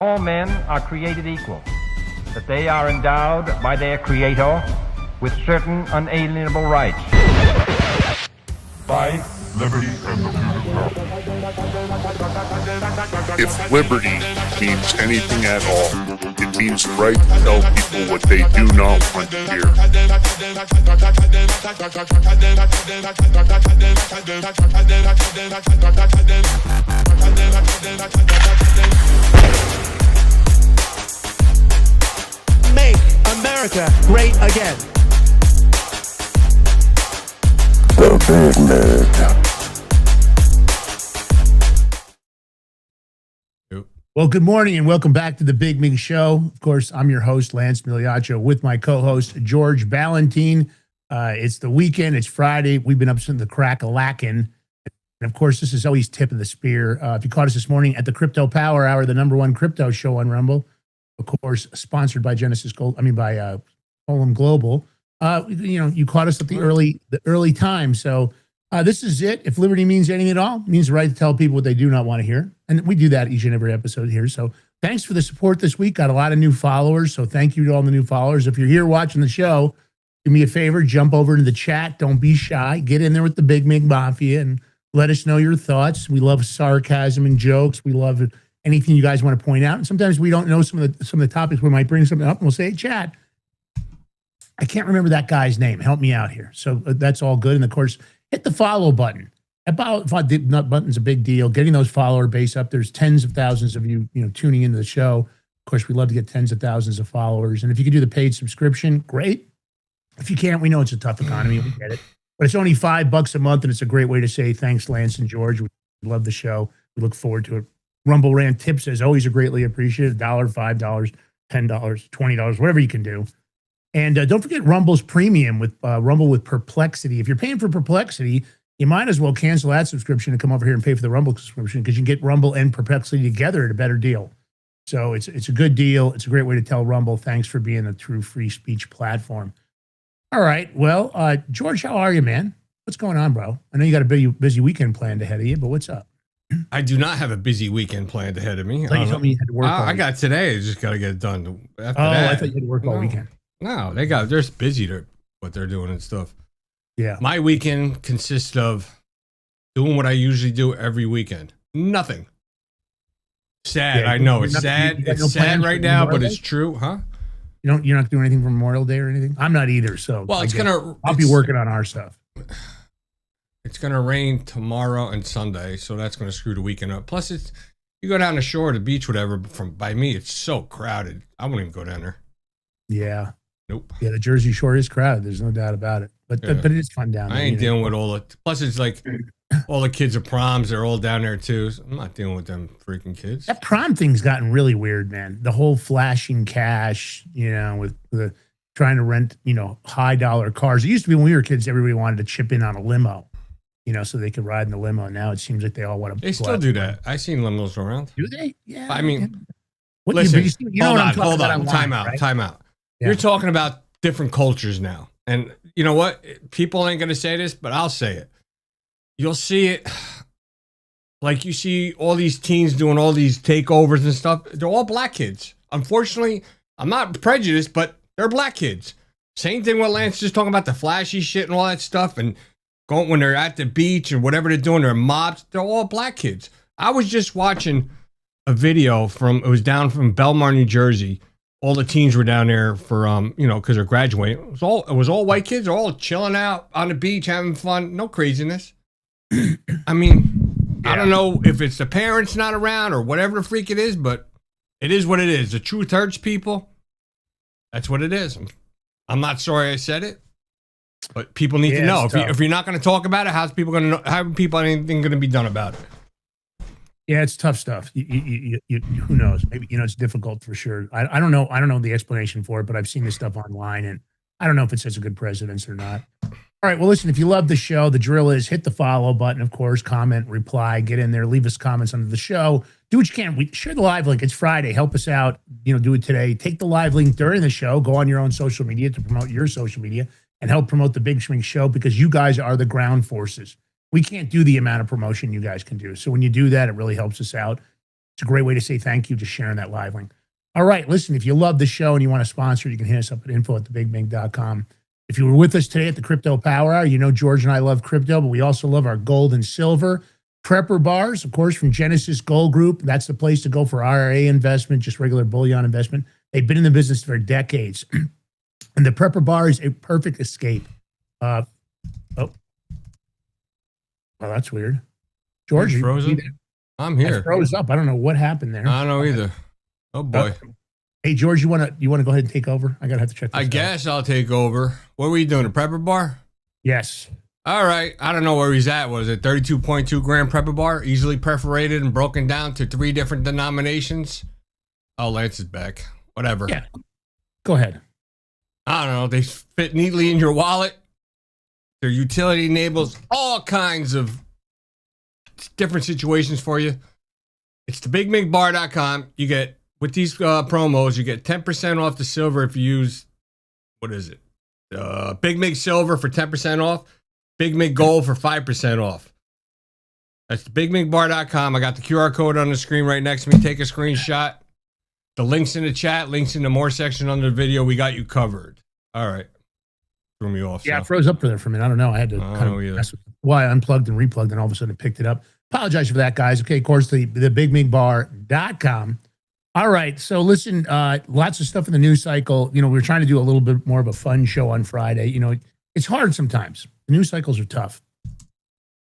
All men are created equal, that they are endowed by their Creator with certain unalienable rights. Life, liberty, and the If liberty means anything at all, it means the right to tell people what they do not want to hear. Make America great again. The Big Mig. Well, good morning and welcome back to the Big Mig Show. Of course, I'm your host, Lance Miliaccio, with my co-host, George Ballantine. It's the weekend. It's Friday. We've been up since the crack-a-lackin'. And, of course, this is always tip of the spear. If you caught us this morning at the Crypto Power Hour, the #1 crypto show on Rumble, of course, sponsored by by Column Global. You caught us at the early time. So this is it. If liberty means anything at all, it means the right to tell people what they do not want to hear. And we do that each and every episode here. So thanks for the support this week. Got a lot of new followers. So thank you to all the new followers. If you're here watching the show, do me a favor, jump over into the chat. Don't be shy. Get in there with the Big Mig Mafia and let us know your thoughts. We love sarcasm and jokes. We love anything you guys want to point out. And sometimes we don't know some of the topics. We might bring something up and we'll say, hey, chat, I can't remember that guy's name. Help me out here. So that's all good. And of course, hit the follow button. That button's a big deal. Getting those follower base up. There's tens of thousands of you tuning into the show. Of course, we love to get tens of thousands of followers. And if you could do the paid subscription, great. If you can't, we know it's a tough economy. We get it. But it's only $5 a month, and it's a great way to say thanks, Lance and George. We love the show. We look forward to it. Rumble Rant tips, as always, are greatly appreciated. $1, $5, $10, $20, whatever you can do. And don't forget Rumble's premium with Rumble with Perplexity. If you're paying for Perplexity, you might as well cancel that subscription and come over here and pay for the Rumble subscription because you can get Rumble and Perplexity together at a better deal. So it's a good deal. It's a great way to tell Rumble thanks for being a true free speech platform. All right. Well, George, how are you, man? What's going on, bro? I know you got a busy weekend planned ahead of you, but what's up? I do not have a busy weekend planned ahead of me. I thought you told me you had to work. I got today. I just got to get it done. After that, I thought you had to work all weekend. No, they're busy to what they're doing and stuff. Yeah. My weekend consists of doing what I usually do every weekend. Nothing. Sad. Yeah, I know it's sad. It's sad right now, but it's true, huh? You're not doing anything for Memorial Day or anything? I'm not either. So I'll be working on our stuff. It's gonna rain tomorrow and Sunday, so that's gonna screw the weekend up. Plus, you go down the shore, the beach, whatever. But by me, it's so crowded. I won't even go down there. Yeah. Nope. Yeah, the Jersey Shore is crowded. There's no doubt about it. But it is fun down there. I ain't dealing with all the. Plus, it's like all the kids at proms. They're all down there too. So I'm not dealing with them freaking kids. That prom thing's gotten really weird, man. The whole flashing cash, with the trying to rent, high dollar cars. It used to be when we were kids, everybody wanted to chip in on a limo, so they could ride in the limo. Now it seems like they all want to. They still do that. I seen limos around. Do they? Yeah. I mean, listen. Hold on. Time out. Yeah. You're talking about different cultures now. And you know what? People ain't going to say this, but I'll say it. You'll see it like you see all these teens doing all these takeovers and stuff. They're all black kids. Unfortunately, I'm not prejudiced, but they're black kids. Same thing with Lance just talking about the flashy shit and all that stuff. And going when they're at the beach and whatever they're doing, they're mobs. They're all black kids. I was just watching a video it was down from Belmar, New Jersey. All the teens were down there for, because they're graduating. It was all white kids. They're all chilling out on the beach, having fun. No craziness. I mean, I don't know if it's the parents not around or whatever the freak it is, but it is what it is. The truth hurts, people. That's what it is. I'm not sorry I said it, but people need to know. If you're not going to talk about it, how's people going to know? How are people anything going to be done about it? Yeah, it's tough stuff. Who knows? Maybe it's difficult for sure. I don't know. I don't know the explanation for it, but I've seen this stuff online, and I don't know if it says a good precedence or not. All right. Well, listen. If you love the show, the drill is hit the follow button. Of course, comment, reply, get in there, leave us comments under the show. Do what you can. Share the live link. It's Friday. Help us out. Do it today. Take the live link during the show. Go on your own social media to promote your social media and help promote the Big Schmink Show because you guys are the ground forces. We can't do the amount of promotion you guys can do. So when you do that, it really helps us out. It's a great way to say thank you, just sharing that live link. All right, listen, if you love the show and you want to sponsor, you can hit us up at info@thebigbig.com. If you were with us today at the Crypto Power Hour, you know George and I love crypto, but we also love our gold and silver. Prepper bars, of course, from Genesis Gold Group. That's the place to go for IRA investment, just regular bullion investment. They've been in the business for decades. And the Prepper bar is a perfect escape. That's weird. George, you frozen? I'm here. I froze up. I don't know what happened there. I don't know either. Oh boy. Hey George, you wanna go ahead and take over? I gotta have to check this out. Guess I'll take over. What were you doing? A Prepper bar? Yes. All right. I don't know where he's at. Was it 32.2 gram Prepper bar? Easily perforated and broken down to 3 different denominations? Oh, Lance is back. Whatever. Yeah. Go ahead. I don't know. They fit neatly in your wallet. Their utility enables all kinds of different situations for you. It's thebigmigbar.com. You get, with these promos, you get 10% off the silver if you use, what is it? Big Mig Silver for 10% off. Big Mig Gold for 5% off. That's thebigmigbar.com. I got the QR code on the screen right next to me. Take a screenshot. The link's in the chat, links in the more section under the video. We got you covered. All right. Threw me off. Yeah, it froze up for there for a minute. I don't know. I had to I unplugged and replugged and all of a sudden it picked it up. Apologize for that, guys. Okay, of course, the bigmigbar.com. All right. So listen, lots of stuff in the news cycle. You know, we're trying to do a little bit more of a fun show on Friday. You know, it's hard sometimes. The news cycles are tough.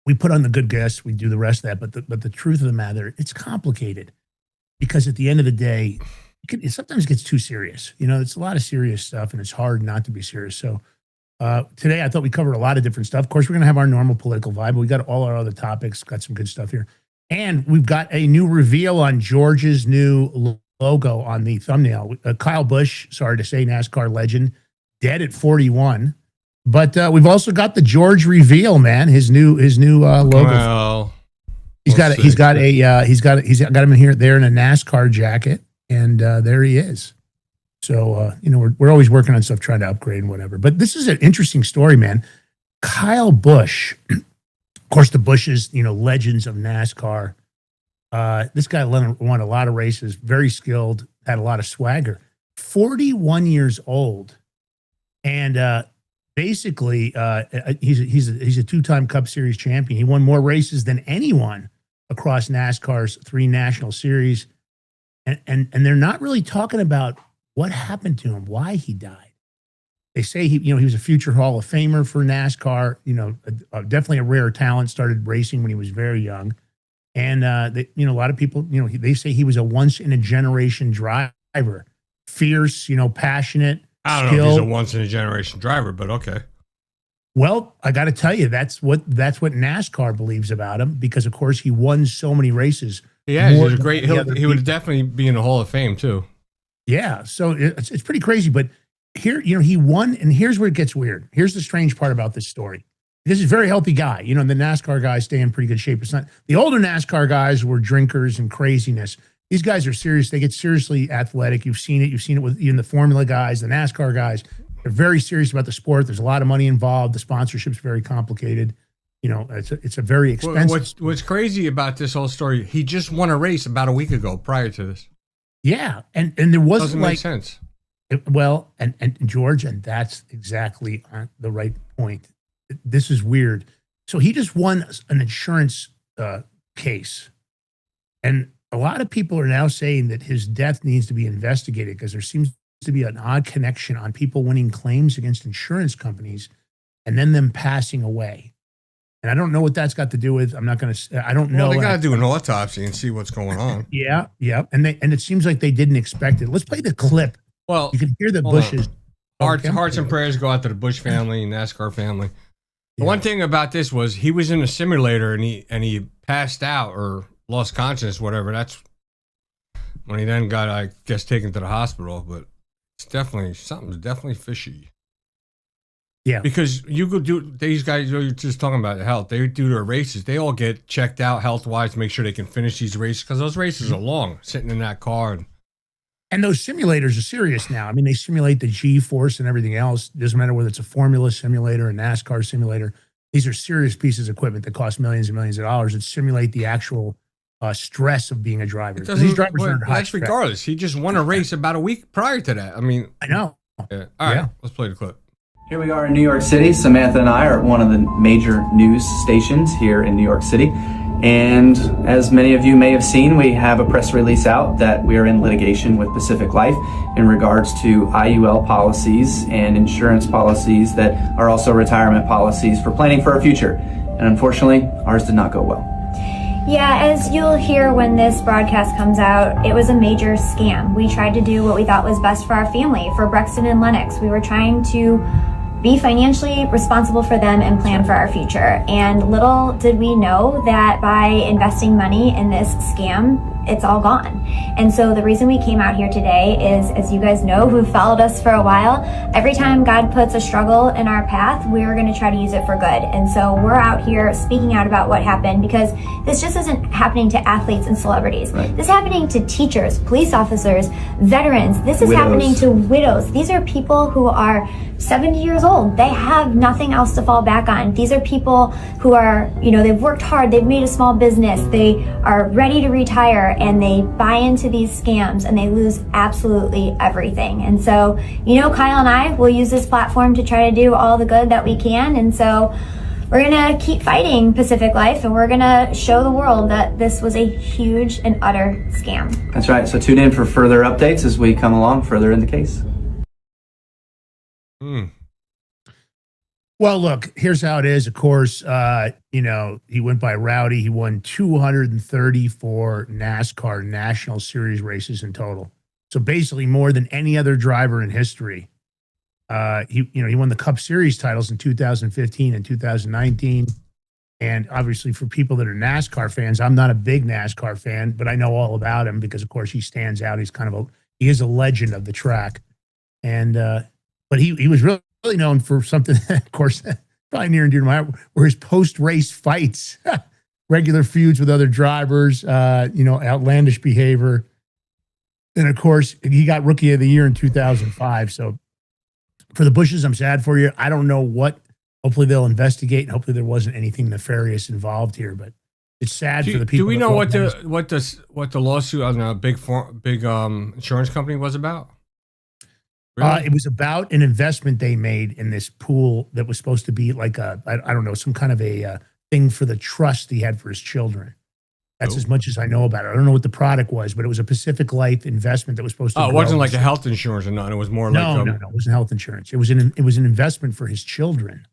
We put on the good guests. We do the rest of that. But the truth of the matter, it's complicated because at the end of the day, it sometimes gets too serious. You know, it's a lot of serious stuff and it's hard not to be serious. So today I thought we covered a lot of different stuff. Of course, we're going to have our normal political vibe, but we got all our other topics, got some good stuff here. And we've got a new reveal on George's new logo on the thumbnail. Kyle Busch, sorry to say, NASCAR legend, dead at 41. But we've also got the George reveal, man. His new logo. Well, he's got him in here there in a NASCAR jacket, and there he is. So you know, we're always working on stuff, trying to upgrade and whatever. But this is an interesting story, man. Kyle Busch, of course, the Bushes, you know, legends of NASCAR. This guy won a lot of races, very skilled, had a lot of swagger. 41 years old, and basically, he's a 2-time Cup Series champion. He won more races than anyone across NASCAR's 3 national series, and they're not really talking about what happened to him, why he died. They say he was a future Hall of Famer for NASCAR. You know, definitely a rare talent. Started racing when he was very young, and a lot of people, you know, they say he was a once in a generation driver, fierce, you know, passionate. I don't know if he's a once in a generation driver, but okay. Well, I got to tell you, that's what NASCAR believes about him because, of course, he won so many races. Yeah, he's a great. He would definitely be in the Hall of Fame too. Yeah, so it's pretty crazy. But here, you know, he won, and here's where it gets weird. Here's the strange part about this story. This is a very healthy guy. You know, the NASCAR guys stay in pretty good shape. It's not the older NASCAR guys were drinkers and craziness. These guys are serious. They get seriously athletic. You've seen it. You've seen it with even the Formula guys, the NASCAR guys. They're very serious about the sport. There's a lot of money involved. The sponsorship's very complicated. You know, it's a very expensive. What's crazy about this whole story? He just won a race about a week ago prior to this. Yeah, and there wasn't doesn't make sense. Well, and George, and that's exactly the right point. This is weird. So he just won an insurance case, and a lot of people are now saying that his death needs to be investigated because there seems to be an odd connection on people winning claims against insurance companies and then them passing away. And I don't know what that's got to do with. I'm not going to. I don't know. They got to do an autopsy and see what's going on. Yeah. And it seems like they didn't expect it. Let's play the clip. Well, you can hear the Bushes. Hearts and prayers go out to the Busch family and NASCAR family. The one thing about this was he was in a simulator and he passed out or lost consciousness, whatever. That's when he then got, I guess, taken to the hospital. But it's something's definitely fishy. Yeah, because you could do, these guys, you're just talking about health. They do their races. They all get checked out health wise, make sure they can finish these races because those races are long. Sitting in that car and those simulators are serious now. I mean, they simulate the G-force and everything else. It doesn't matter whether it's a Formula simulator, a NASCAR simulator. These are serious pieces of equipment that cost millions and millions of dollars that simulate the actual stress of being a driver. These drivers are high that's stress. Regardless. He just won a race about a week prior to that. I mean, I know. Yeah. All right, let's play the clip. Here we are in New York City. Samantha and I are at one of the major news stations here in New York City. And as many of you may have seen, we have a press release out that we are in litigation with Pacific Life in regards to IUL policies and insurance policies that are also retirement policies for planning for our future. And unfortunately, ours did not go well. Yeah, as you'll hear when this broadcast comes out, it was a major scam. We tried to do what we thought was best for our family, for Brexton and Lennox. We were trying to be financially responsible for them and plan for our future. And little did we know that by investing money in this scam, it's all gone. And so the reason we came out here today is, as you guys know, who've followed us for a while, every time God puts a struggle in our path, we're going to try to use it for good. And so we're out here speaking out about what happened, because this just isn't happening to athletes and celebrities. Right. This is happening to teachers, police officers, veterans. This is happening to widows. These are people who are 70 years old. They have nothing else to fall back on. These are people who are, they've worked hard, they've made a small business, they are ready to retire, and they buy into these scams and they lose absolutely everything. And so, Kyle and I will use this platform to try to do all the good that we can. And so we're going to keep fighting Pacific Life, and we're going to show the world that this was a huge and utter scam. That's right. So tune in for further updates as we come along further in the case. Well, look, here's how it is. Of course, he went by Rowdy. He won 234 NASCAR National Series races in total. So basically more than any other driver in history. He won the Cup Series titles in 2015 and 2019. And obviously for people that are NASCAR fans, I'm not a big NASCAR fan, but I know all about him because, of course, he stands out. He's he is a legend of the track. And, but he was really known for something, of course, probably near and dear to my heart, were his post-race fights, regular feuds with other drivers, outlandish behavior. And, of course, he got Rookie of the Year in 2005. So for the Bushes, I'm sad for you. I don't know what. Hopefully they'll investigate, and hopefully there wasn't anything nefarious involved here. But it's sad for the people. Do we know what the lawsuit on the big insurance company was about? Really? It was about an investment they made in this pool that was supposed to be like I don't know, some kind of a thing for the trust he had for his children. That's as much as I know about it. I don't know what the product was, but it was a Pacific Life investment that was supposed to. Oh, it wasn't like a health insurance or nothing. It was more like no, it wasn't health insurance. It was an investment for his children,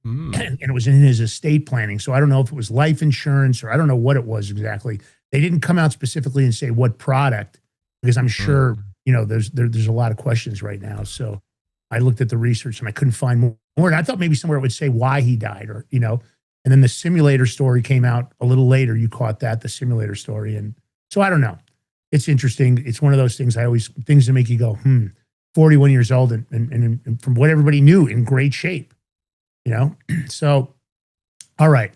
and it was in his estate planning. So I don't know if it was life insurance or I don't know what it was exactly. They didn't come out specifically and say what product, because I'm sure. There's a lot of questions right now. So I looked at the research and I couldn't find more. And I thought maybe somewhere it would say why he died and then the simulator story came out a little later. You caught that, the simulator story. And so I don't know. It's interesting. It's one of those things things that make you go, 41 years old and from what everybody knew, in great shape, So, all right.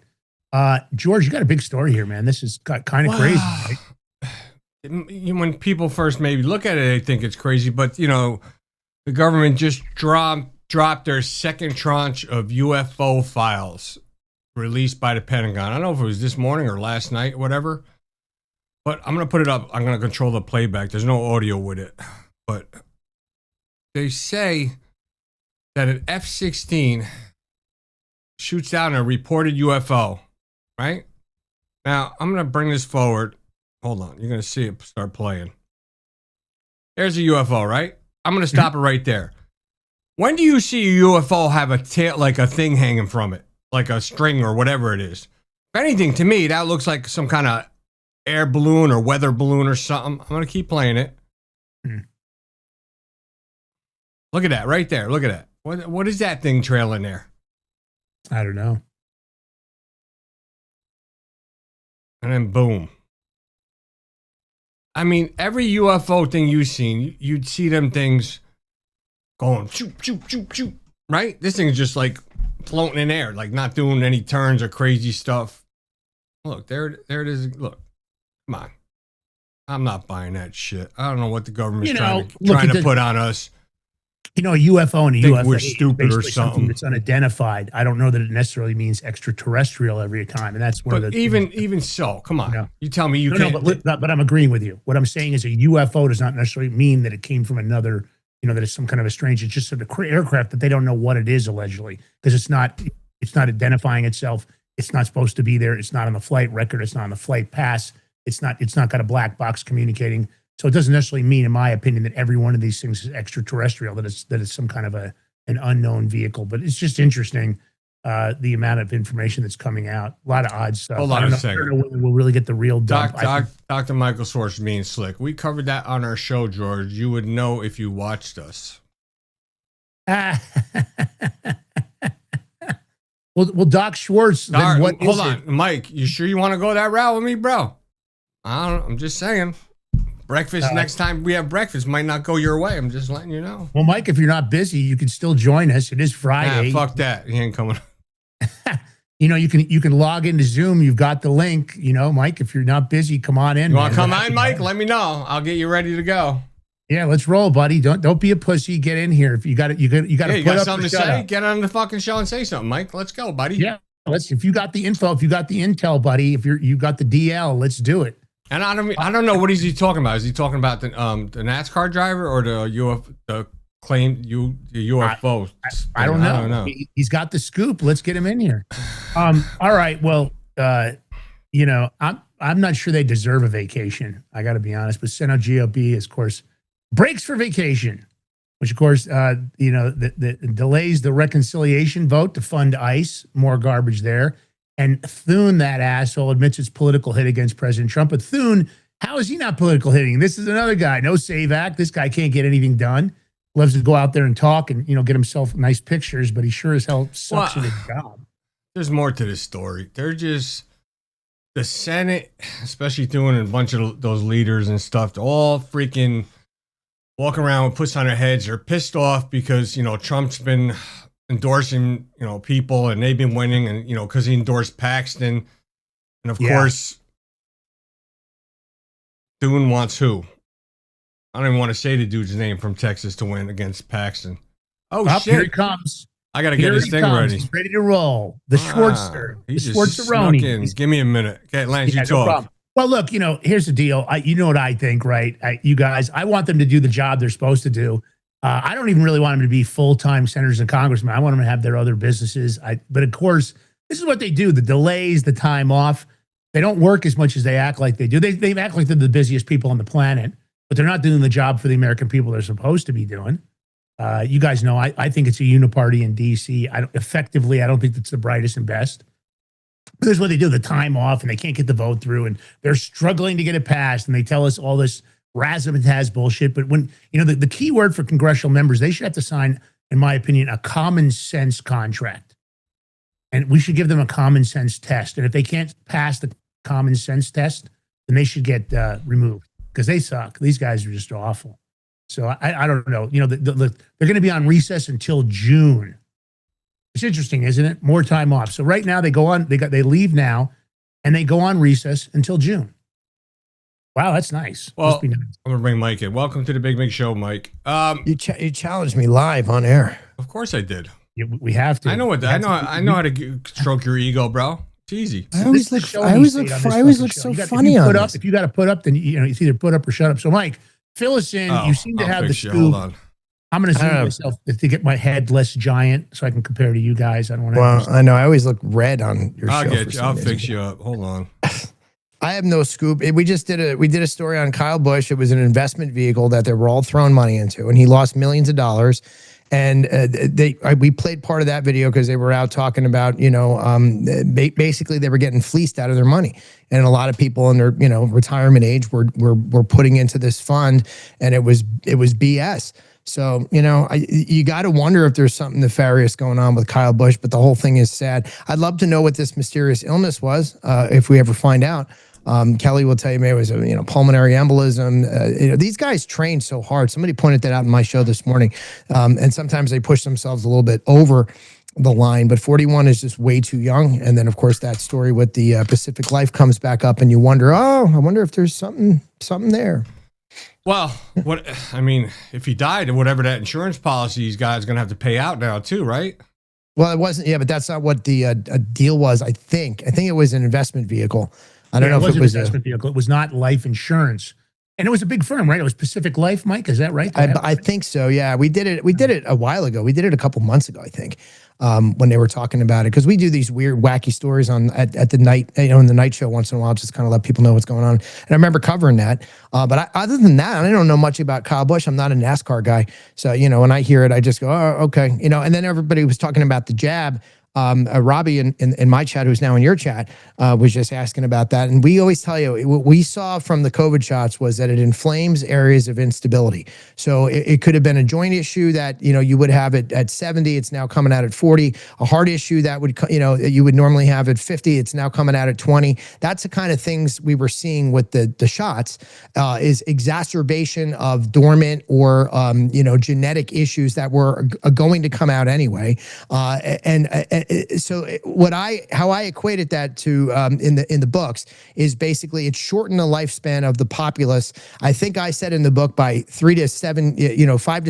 George, you got a big story here, man. This is kind of crazy, right? When people first maybe look at it, they think it's crazy, but the government just dropped their second tranche of UFO files released by the Pentagon. I don't know if it was this morning or last night, whatever, but I'm going to put it up. I'm going to control the playback. There's no audio with it, but they say that an F-16 shoots down a reported UFO, right? Now, I'm going to bring this forward. Hold on. You're going to see it start playing. There's a UFO, right? I'm going to stop it right there. When do you see a UFO have a tail, like a thing hanging from it, like a string or whatever it is? If anything, to me, that looks like some kind of air balloon or weather balloon or something. I'm going to keep playing it. Look at that right there. Look at that. What is that thing trailing there? I don't know. And then boom. I mean, every UFO thing you've seen, you'd see them things going shoot, shoot, shoot, shoot, right? This thing is just like floating in air, like not doing any turns or crazy stuff. Look, there it is. Look, come on. I'm not buying that shit. I don't know what the government's trying to put on us. A UFO and a think UFO we're is stupid or basically something. that's unidentified. I don't know that it necessarily means extraterrestrial every time, and that's one of the even so, come on, you tell me you no, can't. but I'm agreeing with you. What I'm saying is a UFO does not necessarily mean that it came from another, that it's some kind of a strange. It's just an aircraft that they don't know what it is allegedly because it's not identifying itself. It's not supposed to be there. It's not on the flight record. It's not on the flight pass. It's not got a black box communicating. So it doesn't necessarily mean, in my opinion, that every one of these things is extraterrestrial, that it's some kind of an unknown vehicle. But it's just interesting, the amount of information that's coming out. A lot of odd stuff. Hold on a second. I don't know whether we'll really get the real dump. Dr. Michael Schwartz being slick. We covered that on our show, George. You would know if you watched us. Well, Doc Schwartz. Hold on, Mike. You sure you want to go that route with me, bro? I don't know. I'm just saying. Breakfast next time we have breakfast might not go your way. I'm just letting you know. Well, Mike, if you're not busy, you can still join us. It is Friday. Fuck that. He ain't coming. You can log into Zoom. You've got the link. Mike, if you're not busy, come on in. You want to come on, Mike? Let me know. I'll get you ready to go. Yeah, let's roll, buddy. Don't be a pussy. Get in here. If you got it, you got to put up something to say. Get on the fucking show and say something, Mike. Let's go, buddy. Yeah, if you got the info, if you got the intel, buddy, if you got the DL, let's do it. And I don't know, what is he talking about? Is he talking about the NASCAR driver or the UFO? I don't know. He's got the scoop. Let's get him in here. All right. Well, I'm not sure they deserve a vacation. I got to be honest. But Senate GOP is, of course, breaks for vacation, which, of course, the delays the reconciliation vote to fund ICE. More garbage there. And Thune, that asshole, admits it's political hit against President Trump. But Thune, how is he not political hitting? This is another guy. No SAVE Act. This guy can't get anything done. Loves to go out there and talk and, get himself nice pictures, but he sure as hell sucks at his job. There's more to this story. They're just, the Senate, especially Thune and a bunch of those leaders and stuff, all freaking walk around with puss on their heads. They're pissed off because, Trump's been endorsing, people, and they've been winning, and because he endorsed Paxton, and of course, Thune wants who? I don't even want to say the dude's name from Texas to win against Paxton. Oh shit! Here he comes. I gotta get his thing ready. He's ready to roll. The Schwartzer, the Schwarzeroni. Give me a minute. Okay, Lance, you talk. No, well, look, here's the deal. You know what I think, right? You guys, I want them to do the job they're supposed to do. I don't even really want them to be full-time senators and congressmen. I want them to have their other businesses. But of course, this is what they do. The delays, the time off, they don't work as much as they act like they do. They act like they're the busiest people on the planet, but they're not doing the job for the American people they're supposed to be doing. You guys know, I think it's a uniparty in D.C. I don't think it's the brightest and best. But this is what they do, the time off, and they can't get the vote through, and they're struggling to get it passed, and they tell us all this razzmatazz bullshit. But when, the key word for congressional members, they should have to sign, in my opinion, a common sense contract. And we should give them a common sense test. And if they can't pass the common sense test, then they should get removed because they suck. These guys are just awful. So I don't know. They're going to be on recess until June. It's interesting, isn't it? More time off. So right now they leave now and they go on recess until June. Wow, that's nice. Well, nice. I'm gonna bring Mike in. Welcome to the Big Show, Mike. You challenged me live on air. Of course I did. Yeah, we have to. I know how to stroke your ego, bro. It's easy. I always look so funny on this. If you got to put up, then it's either put up or shut up. So, Mike, fill us in. You seem to have the scoop. Hold on. I'm going to zoom myself to get my head less giant so I can compare to you guys. I don't want to. Well, I know. I always look red on your show. I'll get you. I'll fix you up. Hold on. I have no scoop. We did a story on Kyle Busch. It was an investment vehicle that they were all throwing money into, and he lost millions of dollars. And we played part of that video because they were out talking about, basically they were getting fleeced out of their money, and a lot of people in their retirement age were putting into this fund, and it was BS. So, you got to wonder if there's something nefarious going on with Kyle Busch, but the whole thing is sad. I'd love to know what this mysterious illness was, if we ever find out. Kelly will tell you maybe it was a pulmonary embolism. These guys train so hard. Somebody pointed that out in my show this morning. And sometimes they push themselves a little bit over the line, but 41 is just way too young. And then, of course, that story with the Pacific Life comes back up, and you wonder, I wonder if there's something there. Well, what I mean, if he died, whatever that insurance policy he's got is going to have to pay out now too, right? Well, it wasn't. Yeah, but that's not what the deal was. I think it was an investment vehicle. I don't know if it was an investment vehicle. It was not life insurance, and it was a big firm, right? It was Pacific Life, Mike. Is that right? I think so. Yeah, we did it. We did it a while ago. We did it a couple months ago, I think, when they were talking about it, because we do these weird, wacky stories at the night, in the night show once in a while, just kind of let people know what's going on. And I remember covering that. But other than that, I don't know much about Kyle Busch. I'm not a NASCAR guy, so when I hear it, I just go, oh, okay, And then everybody was talking about the jab. Robbie in my chat, who's now in your chat, was just asking about that. And we always tell you, what we saw from the COVID shots was that it inflames areas of instability. So it could have been a joint issue that, you would have it at 70. It's now coming out at 40. A heart issue that would, you would normally have at 50. It's now coming out at 20. That's the kind of things we were seeing with the shots, is exacerbation of dormant or, genetic issues that were going to come out anyway. So how I equated that to in the books is basically it shortened the lifespan of the populace. I think I said in the book by 5 to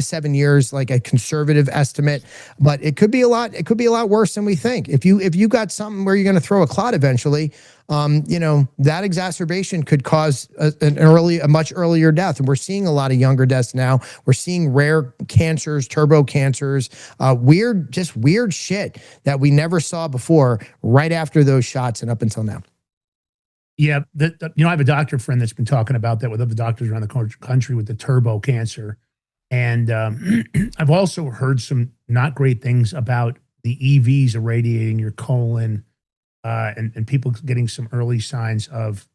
7 years, like a conservative estimate, but it could be a lot. It could be a lot worse than we think. If you got something where you're going to throw a clot eventually, that exacerbation could cause a much earlier death. And we're seeing a lot of younger deaths now. We're seeing rare cancers, turbo cancers, weird shit that we never saw before right after those shots and up until now. Yeah. I have a doctor friend that's been talking about that with other doctors around the country with the turbo cancer. And I've also heard some not great things about the EVs irradiating your colon, and people getting some early signs of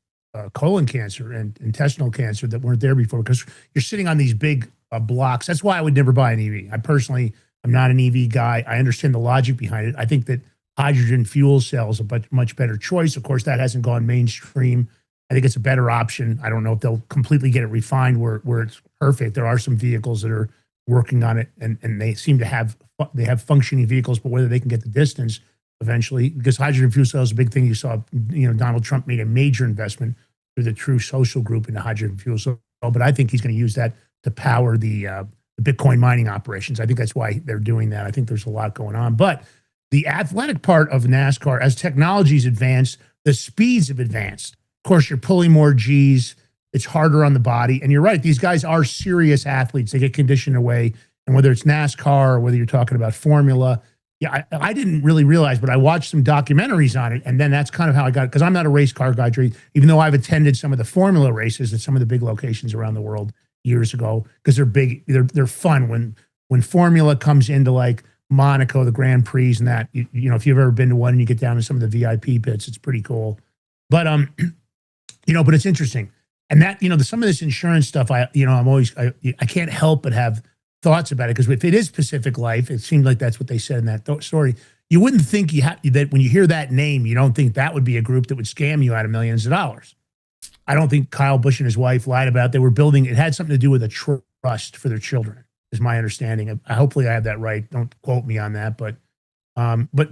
colon cancer and intestinal cancer that weren't there before, because you're sitting on these big blocks. That's why I would never buy an EV. I'm not an EV guy. I understand the logic behind it. I think that hydrogen fuel cells are a much better choice. Of course, that hasn't gone mainstream. I think it's a better option. I don't know if they'll completely get it refined where it's perfect. There are some vehicles that are working on it, and they seem to have functioning vehicles, but whether they can get the distance eventually, because hydrogen fuel cell is a big thing. You saw, Donald Trump made a major investment through the True Social Group into hydrogen fuel cell, but I think he's going to use that to power the Bitcoin mining operations. I think that's why they're doing that. I think there's a lot going on. But the athletic part of NASCAR, as technology's advanced, the speeds have advanced. Of course, you're pulling more G's. It's harder on the body. And you're right, these guys are serious athletes. They get conditioned away. And whether it's NASCAR or whether you're talking about Formula, yeah, I didn't really realize, but I watched some documentaries on it. And then that's kind of how I got it, because I'm not a race car guy, even though I've attended some of the Formula races at some of the big locations around the world years ago, because they're big, they're fun. When Formula comes into like Monaco, the Grand Prix and that, if you've ever been to one and you get down to some of the VIP pits, it's pretty cool. But, but it's interesting. And that, some of this insurance stuff, I can't help but have thoughts about it, because if it is Pacific Life, it seemed like that's what they said in that story. You wouldn't think that when you hear that name, you don't think that would be a group that would scam you out of millions of dollars. I don't think Kyle Busch and his wife lied about it. They were building, it had something to do with a trust for their children, is my understanding. Hopefully I have that right. Don't quote me on that. But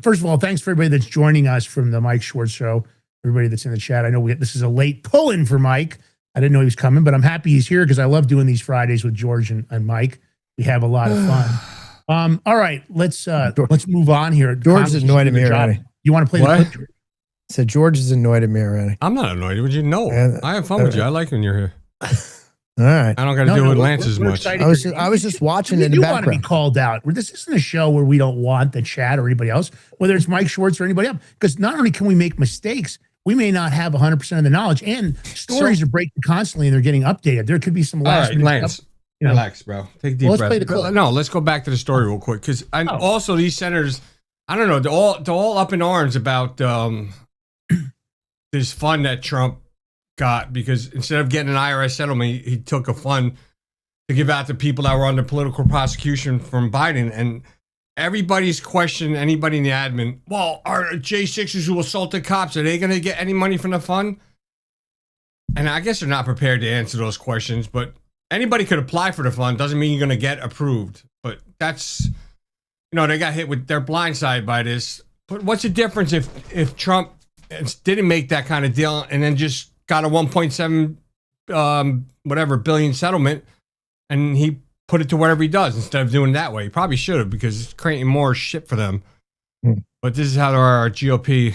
first of all, thanks for everybody that's joining us from the Mike Schwartz Show, everybody that's in the chat. I know this is a late pull-in for Mike. I didn't know he was coming, but I'm happy he's here, because I love doing these Fridays with George and Mike. We have a lot of fun. All right, let's move on here. George is annoyed at me already. You want to play the clip? So George is annoyed at me already. I'm not annoyed. Would you know? I have fun with you. I like when you're here. All right. I don't got to deal with Lance as much. I was just watching in the background. You want to be called out. This isn't a show where we don't want the chat or anybody else, whether it's Mike Schwartz or anybody else, because not only can we make mistakes, we may not have 100% of the knowledge, and stories are breaking constantly and they're getting updated. There could be some last minute Lance. Relax, bro. Take a deep breath. Play the clip. No, let's go back to the story real quick, because also these senators, I don't know, they're all up in arms about this fund that Trump got, because instead of getting an IRS settlement, he took a fund to give out to people that were under political prosecution from Biden. And everybody's questioning anybody in the admin. Well, are J6s who assaulted cops, are they going to get any money from the fund? And I guess they're not prepared to answer those questions, but anybody could apply for the fund. Doesn't mean you're going to get approved. But that's, they got hit with, they're blindsided by this. But what's the difference if Trump didn't make that kind of deal and then just got a $1.7 whatever billion settlement, and he put it to whatever he does instead of doing it that way. He probably should have, because it's creating more shit for them. But this is how our GOP.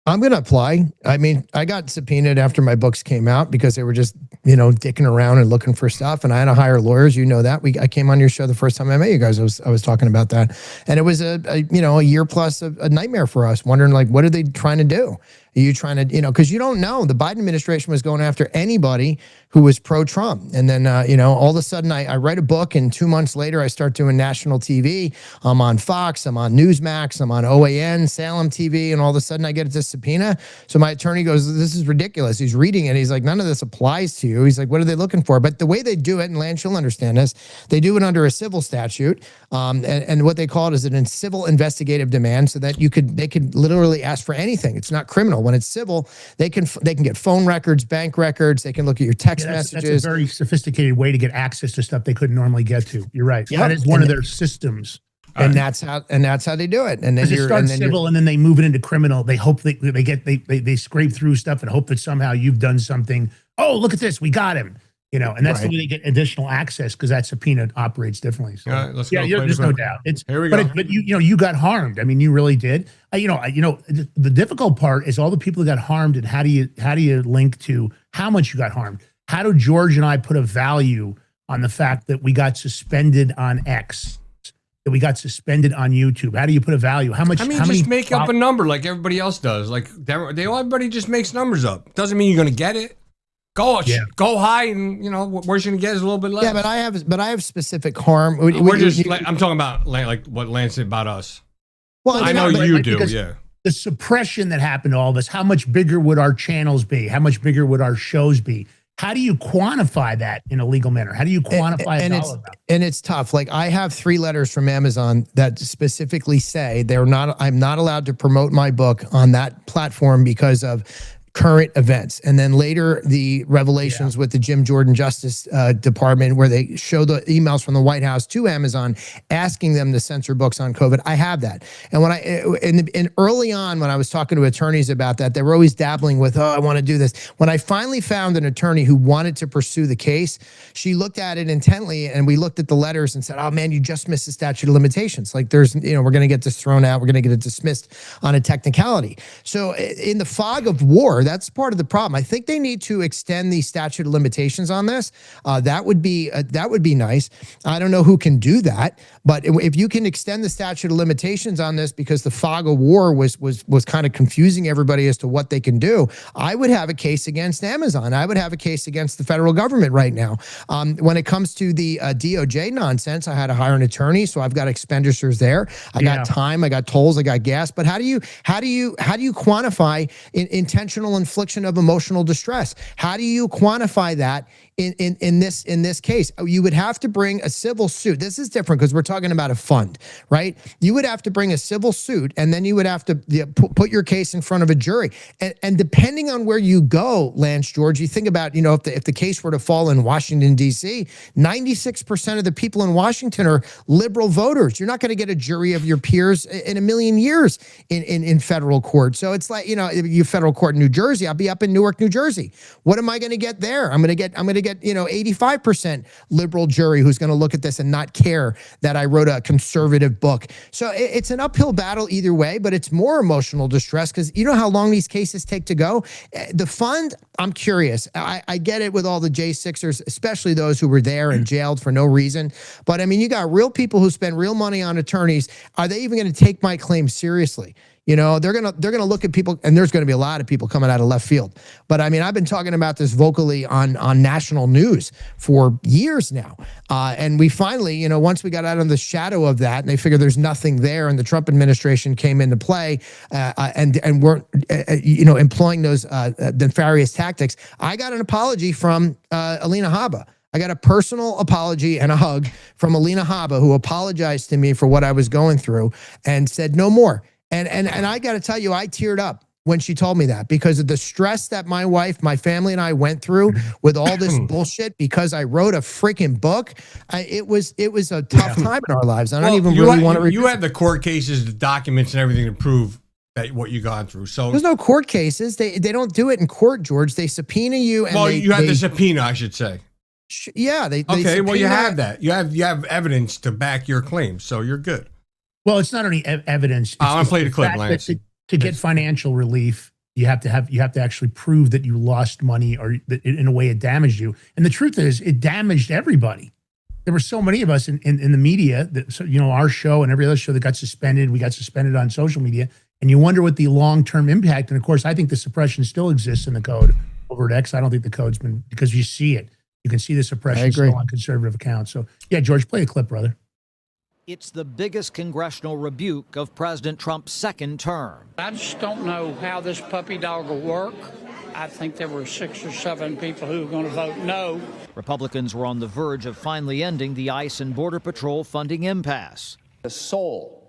I'm going to apply. I mean, I got subpoenaed after my books came out because they were just, dicking around and looking for stuff. And I had to hire lawyers. You know that. I came on your show the first time I met you guys. I was talking about that. And it was a year plus a nightmare for us, wondering, like, what are they trying to do? Are you trying to, because you don't know. The Biden administration was going after anybody who was pro-Trump. And then, all of a sudden I write a book, and 2 months later I start doing national TV. I'm on Fox, I'm on Newsmax, I'm on OAN, Salem TV, and all of a sudden I get a subpoena. So my attorney goes, this is ridiculous. He's reading it. He's like, none of this applies to you. He's like, what are they looking for? But the way they do it, and Lance, you'll understand this, they do it under a civil statute. And what they call it is a civil investigative demand, so that they could literally ask for anything. It's not criminal. When it's civil, they can get phone records, bank records. They can look at your text messages. That's a very sophisticated way to get access to stuff they couldn't normally get to. You're right. Yep. That is one of their systems. And that's how they do it. And then it starts civil, and then they move it into criminal. They hope they scrape through stuff and hope that somehow you've done something. Oh, look at this, we got him. And that's the way they get additional access, because that subpoena operates differently. So, let's go. There's no doubt. Here we go. But you got harmed. I mean, you really did. The difficult part is all the people who got harmed, and how do you link to how much you got harmed? How do George and I put a value on the fact that we got suspended on X, that we got suspended on YouTube? How do you put a value? How much? Just make up a number like everybody else does. Like everybody just makes numbers up. Doesn't mean you're going to get it. Go high, and where's you gonna get is a little bit less. Yeah, but I have specific harm. I'm talking about like what Lance said about us. Well, I know you do. Yeah. The suppression that happened to all of us. How much bigger would our channels be? How much bigger would our shows be? How do you quantify that in a legal manner? How do you quantify and it's tough. Like, I have 3 letters from Amazon that specifically say I'm not allowed to promote my book on that platform because of current events. And then later, the revelations with the Jim Jordan Justice Department, where they show the emails from the White House to Amazon asking them to censor books on COVID. I have that. And when and early on, when I was talking to attorneys about that, they were always dabbling with, I want to do this. When I finally found an attorney who wanted to pursue the case, she looked at it intently, and we looked at the letters and said, oh man, you just missed the statute of limitations. Like, we're going to get this thrown out. We're going to get it dismissed on a technicality. So in the fog of war, that's part of the problem. I think they need to extend the statute of limitations on this. That would be nice. I don't know who can do that, but if you can extend the statute of limitations on this, because the fog of war was kind of confusing everybody as to what they can do, I would have a case against Amazon. I would have a case against the federal government right now. When it comes to the DOJ nonsense, I had to hire an attorney, so I've got expenditures there. I got time, I got tolls, I got gas. But how do you quantify intentional infliction of emotional distress? How do you quantify that in this case? You would have to bring a civil suit. This is different because we're talking about a fund, right? You would have to bring a civil suit, and then you would have to put your case in front of a jury. And depending on where you go, Lance, George, you think about, if the case were to fall in Washington, D.C., 96% of the people in Washington are liberal voters. You're not going to get a jury of your peers in a million years in federal court. So it's like, you federal court in New Jersey, I'll be up in Newark, New Jersey. What am I going to get there? I'm going to get 85% liberal jury who's going to look at this and not care that I wrote a conservative book. So it's an uphill battle either way, but it's more emotional distress, because you know how long these cases take to go. The fund, I'm curious. I get it with all the J6ers, especially those who were there and jailed for no reason. But I mean, you got real people who spend real money on attorneys. Are they even going to take my claim seriously? They're gonna look at people, and there's going to be a lot of people coming out of left field. But I mean, I've been talking about this vocally on national news for years now, and we finally, once we got out of the shadow of that, and they figured there's nothing there, and the Trump administration came into play, and weren't employing those nefarious tactics. I got an apology from Alina Habba. I got a personal apology and a hug from Alina Habba, who apologized to me for what I was going through and said no more. And I got to tell you, I teared up when she told me that, because of the stress that my wife, my family, and I went through with all this bullshit because I wrote a freaking book. It was a tough time in our lives. I don't even really want to. You had the court cases, the documents, and everything to prove that what you gone through. So there's no court cases. They don't do it in court, George. They subpoena you. And you have the subpoena, I should say. Yeah. Okay. Well, you have that. You have evidence to back your claims, so you're good. Well, it's not only evidence. I'm gonna play the clip, Lance. To get financial relief, you have to actually prove that you lost money or that in a way it damaged you. And the truth is, it damaged everybody. There were so many of us in the media that, so, our show and every other show that got suspended. We got suspended on social media, and you wonder what the long-term impact. And of course, I think the suppression still exists in the code over at X. I don't think the code's been, because you see it. You can see the suppression still on conservative accounts. So yeah, George, play a clip, brother. It's the biggest congressional rebuke of President Trump's second term. I just don't know how this puppy dog will work. I think there were 6 or 7 people who were going to vote no. Republicans were on the verge of finally ending the ICE and Border Patrol funding impasse. The sole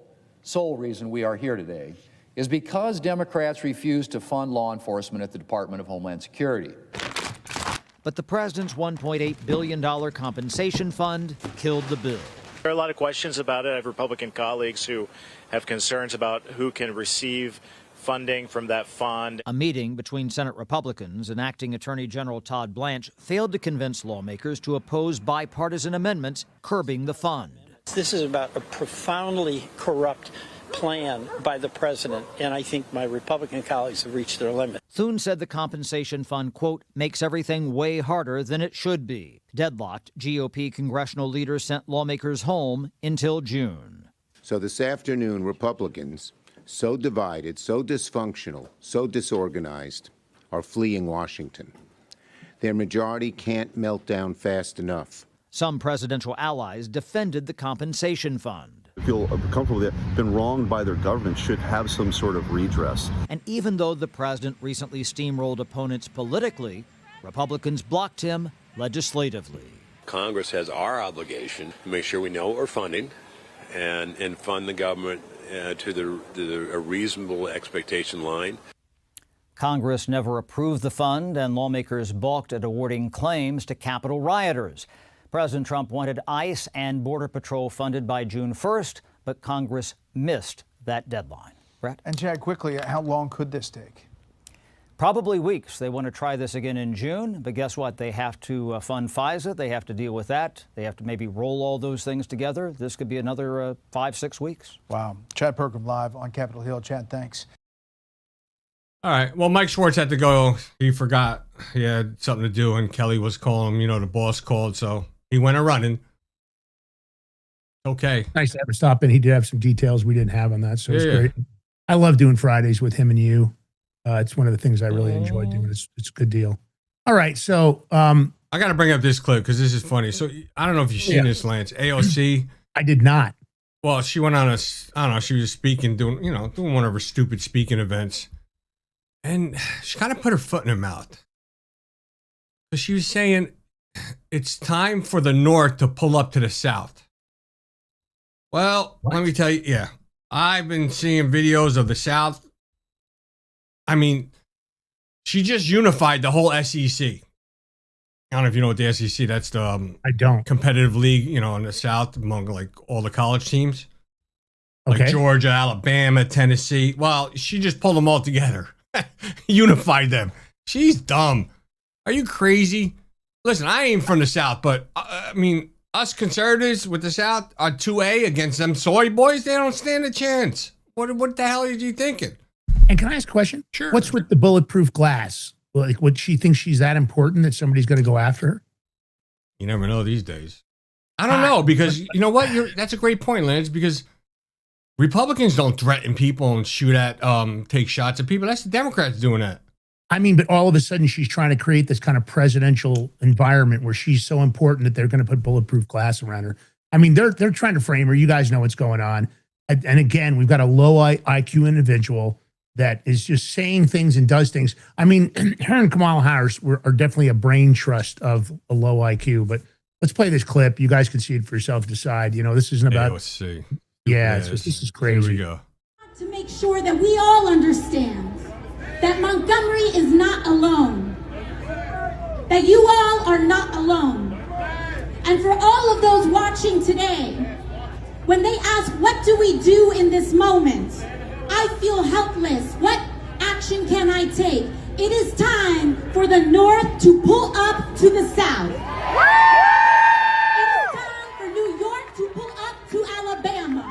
reason we are here today is because Democrats refuse to fund law enforcement at the Department of Homeland Security. But the president's $1.8 billion compensation fund killed the bill. There are a lot of questions about it. I have Republican colleagues who have concerns about who can receive funding from that fund. A meeting between Senate Republicans and Acting Attorney General Todd Blanche failed to convince lawmakers to oppose bipartisan amendments curbing the fund. This is about a profoundly corrupt plan by the president, and I think my Republican colleagues have reached their limit. Thune said the compensation fund, quote, makes everything way harder than it should be. Deadlocked, GOP congressional leaders sent lawmakers home until June. So this afternoon, Republicans, so divided, so dysfunctional, so disorganized, are fleeing Washington. Their majority can't melt down fast enough. Some presidential allies defended the compensation fund. Feel comfortable that been wronged by their government should have some sort of redress. And even though the president recently steamrolled opponents politically, Republicans blocked him legislatively. Congress has our obligation to make sure we know what we're funding and fund the government to a reasonable expectation line. Congress never approved the fund, and lawmakers balked at awarding claims to Capitol rioters. President Trump wanted ICE and Border Patrol funded by June 1st, but Congress missed that deadline. Brett? And Chad, quickly, how long could this take? Probably weeks. They want to try this again in June, but guess what? They have to fund FISA. They have to deal with that. They have to maybe roll all those things together. This could be another 5-6 weeks. Wow. Chad Perkins live on Capitol Hill. Chad, thanks. All right. Well, Mike Schwartz had to go. He forgot he had something to do, and Kelly was calling him. The boss called, so he went a running. Okay. Nice to have him stop in. He did have some details we didn't have on that, so it's great. I love doing Fridays with him and you. It's one of the things I really enjoy doing. It's a good deal. All right, so I got to bring up this clip because this is funny. So I don't know if you've seen this, Lance. AOC. I did not. Well, she went on I don't know. She was speaking, doing one of her stupid speaking events, and she kind of put her foot in her mouth. So she was saying it's time for the North to pull up to the South. Well, let me tell you, I've been seeing videos of the South. I mean, she just unified the whole SEC. I don't know if you know what the SEC, that's the I don't. competitive league, in the South among like all the college teams. Like Georgia, Alabama, Tennessee. Well, she just pulled them all together. Unified them. She's dumb. Are you crazy? Listen, I ain't from the South, but I mean, us conservatives with the South are 2A against them soy boys. They don't stand a chance. What the hell are you thinking? And can I ask a question? Sure. What's with the bulletproof glass? Like, would she think she's that important that somebody's going to go after her? You never know these days. I don't know, because you know what? That's a great point, Lance, because Republicans don't threaten people and shoot at, take shots at people. That's the Democrats doing that. I mean, but all of a sudden she's trying to create this kind of presidential environment where she's so important that they're going to put bulletproof glass around her. I mean, they're trying to frame her. You guys know what's going on. And again, we've got a low IQ individual that is just saying things and does things. I mean, her and Kamala Harris are definitely a brain trust of a low IQ. But let's play this clip. You guys can see it for yourself. Decide. This isn't about. Let's see. Yeah, this is crazy. Here we go. To make sure that we all understand that Montgomery is not alone. That you all are not alone. And for all of those watching today, when they ask, what do we do in this moment? I I feel helpless. What action can I take? It is time for the North to pull up to the South. It is time for New York to pull up to Alabama.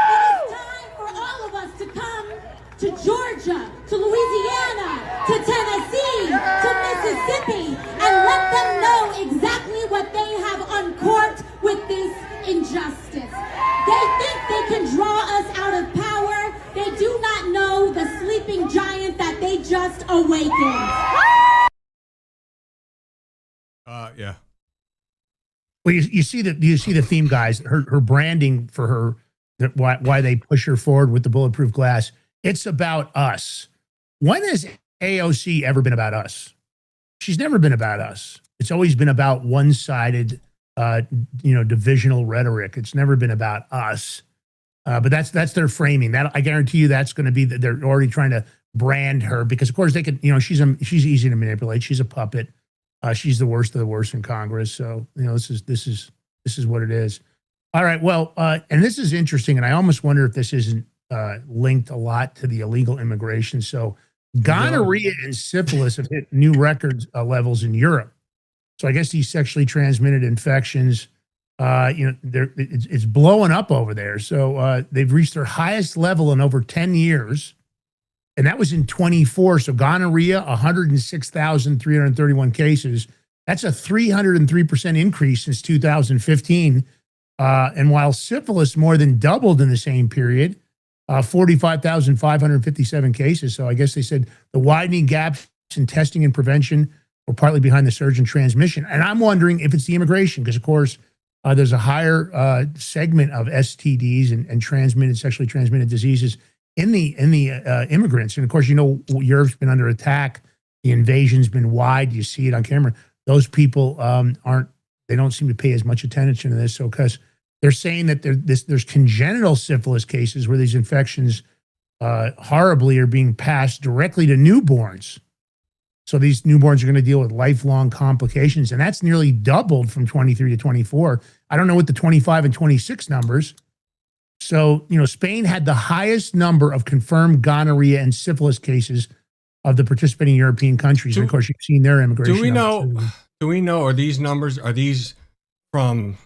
It is time for all of us to come to Georgia, to Louisiana, to Tennessee, to Mississippi, and let them know exactly what they have uncorked with this injustice. They think they can draw us out of power. They do not know the sleeping giant that they just awakened. Yeah. Well, you see the theme, guys. Her branding for her, why they push her forward with the bulletproof glass. It's about us. When has AOC ever been about us? She's never been about us. It's always been about one-sided, divisional rhetoric. It's never been about us. But that's their framing. That I guarantee you, that's going to be they're already trying to brand her because, of course, they could. She's easy to manipulate. She's a puppet. She's the worst of the worst in Congress. So this is what it is. All right. Well, and this is interesting, and I almost wonder if this isn't linked a lot to the illegal immigration. So gonorrhea and syphilis have hit new record levels in Europe. So I guess these sexually transmitted infections, it's blowing up over there. So they've reached their highest level in over 10 years. And that was in 24. So gonorrhea, 106,331 cases. That's a 303% increase since 2015. And while syphilis more than doubled in the same period, 45,557 cases. So I guess they said the widening gaps in testing and prevention were partly behind the surge in transmission. And I'm wondering if it's the immigration, because, of course, there's a higher segment of STDs and sexually transmitted diseases in the immigrants. And, of course, Europe's been under attack. The invasion's been wide. You see it on camera. Those people they don't seem to pay as much attention to this. So because they're saying that there's congenital syphilis cases where these infections horribly are being passed directly to newborns. So these newborns are going to deal with lifelong complications, and that's nearly doubled from 23 to 24. I don't know what the 25 and 26 numbers. So, Spain had the highest number of confirmed gonorrhea and syphilis cases of the participating European countries. And of course, you've seen their immigration. Do we know, are these from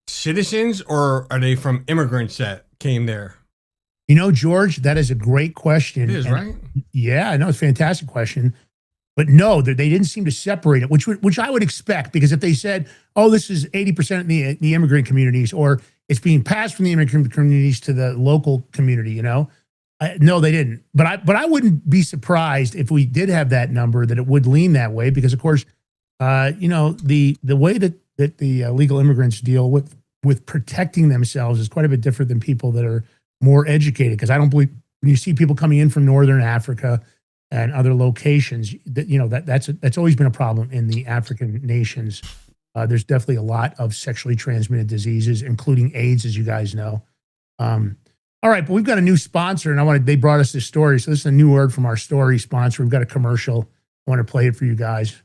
citizens or are they from immigrants that came there? George, that is a great question. It is, right? Yeah, I know, it's a fantastic question. But no, they didn't seem to separate it, which I would expect, because if they said, oh, this is 80% in the immigrant communities, or it's being passed from the immigrant communities to the local community, no, they didn't. But I wouldn't be surprised if we did have that number, that it would lean that way, because, of course, the way that the legal immigrants deal with protecting themselves is quite a bit different than people that are more educated. Because I don't believe when you see people coming in from Northern Africa and other locations, that's always been a problem in the African nations. There's definitely a lot of sexually transmitted diseases, including AIDS, as you guys know. All right, but we've got a new sponsor, and they brought us this story. So this is a new word from our story sponsor. We've got a commercial. I want to play it for you guys.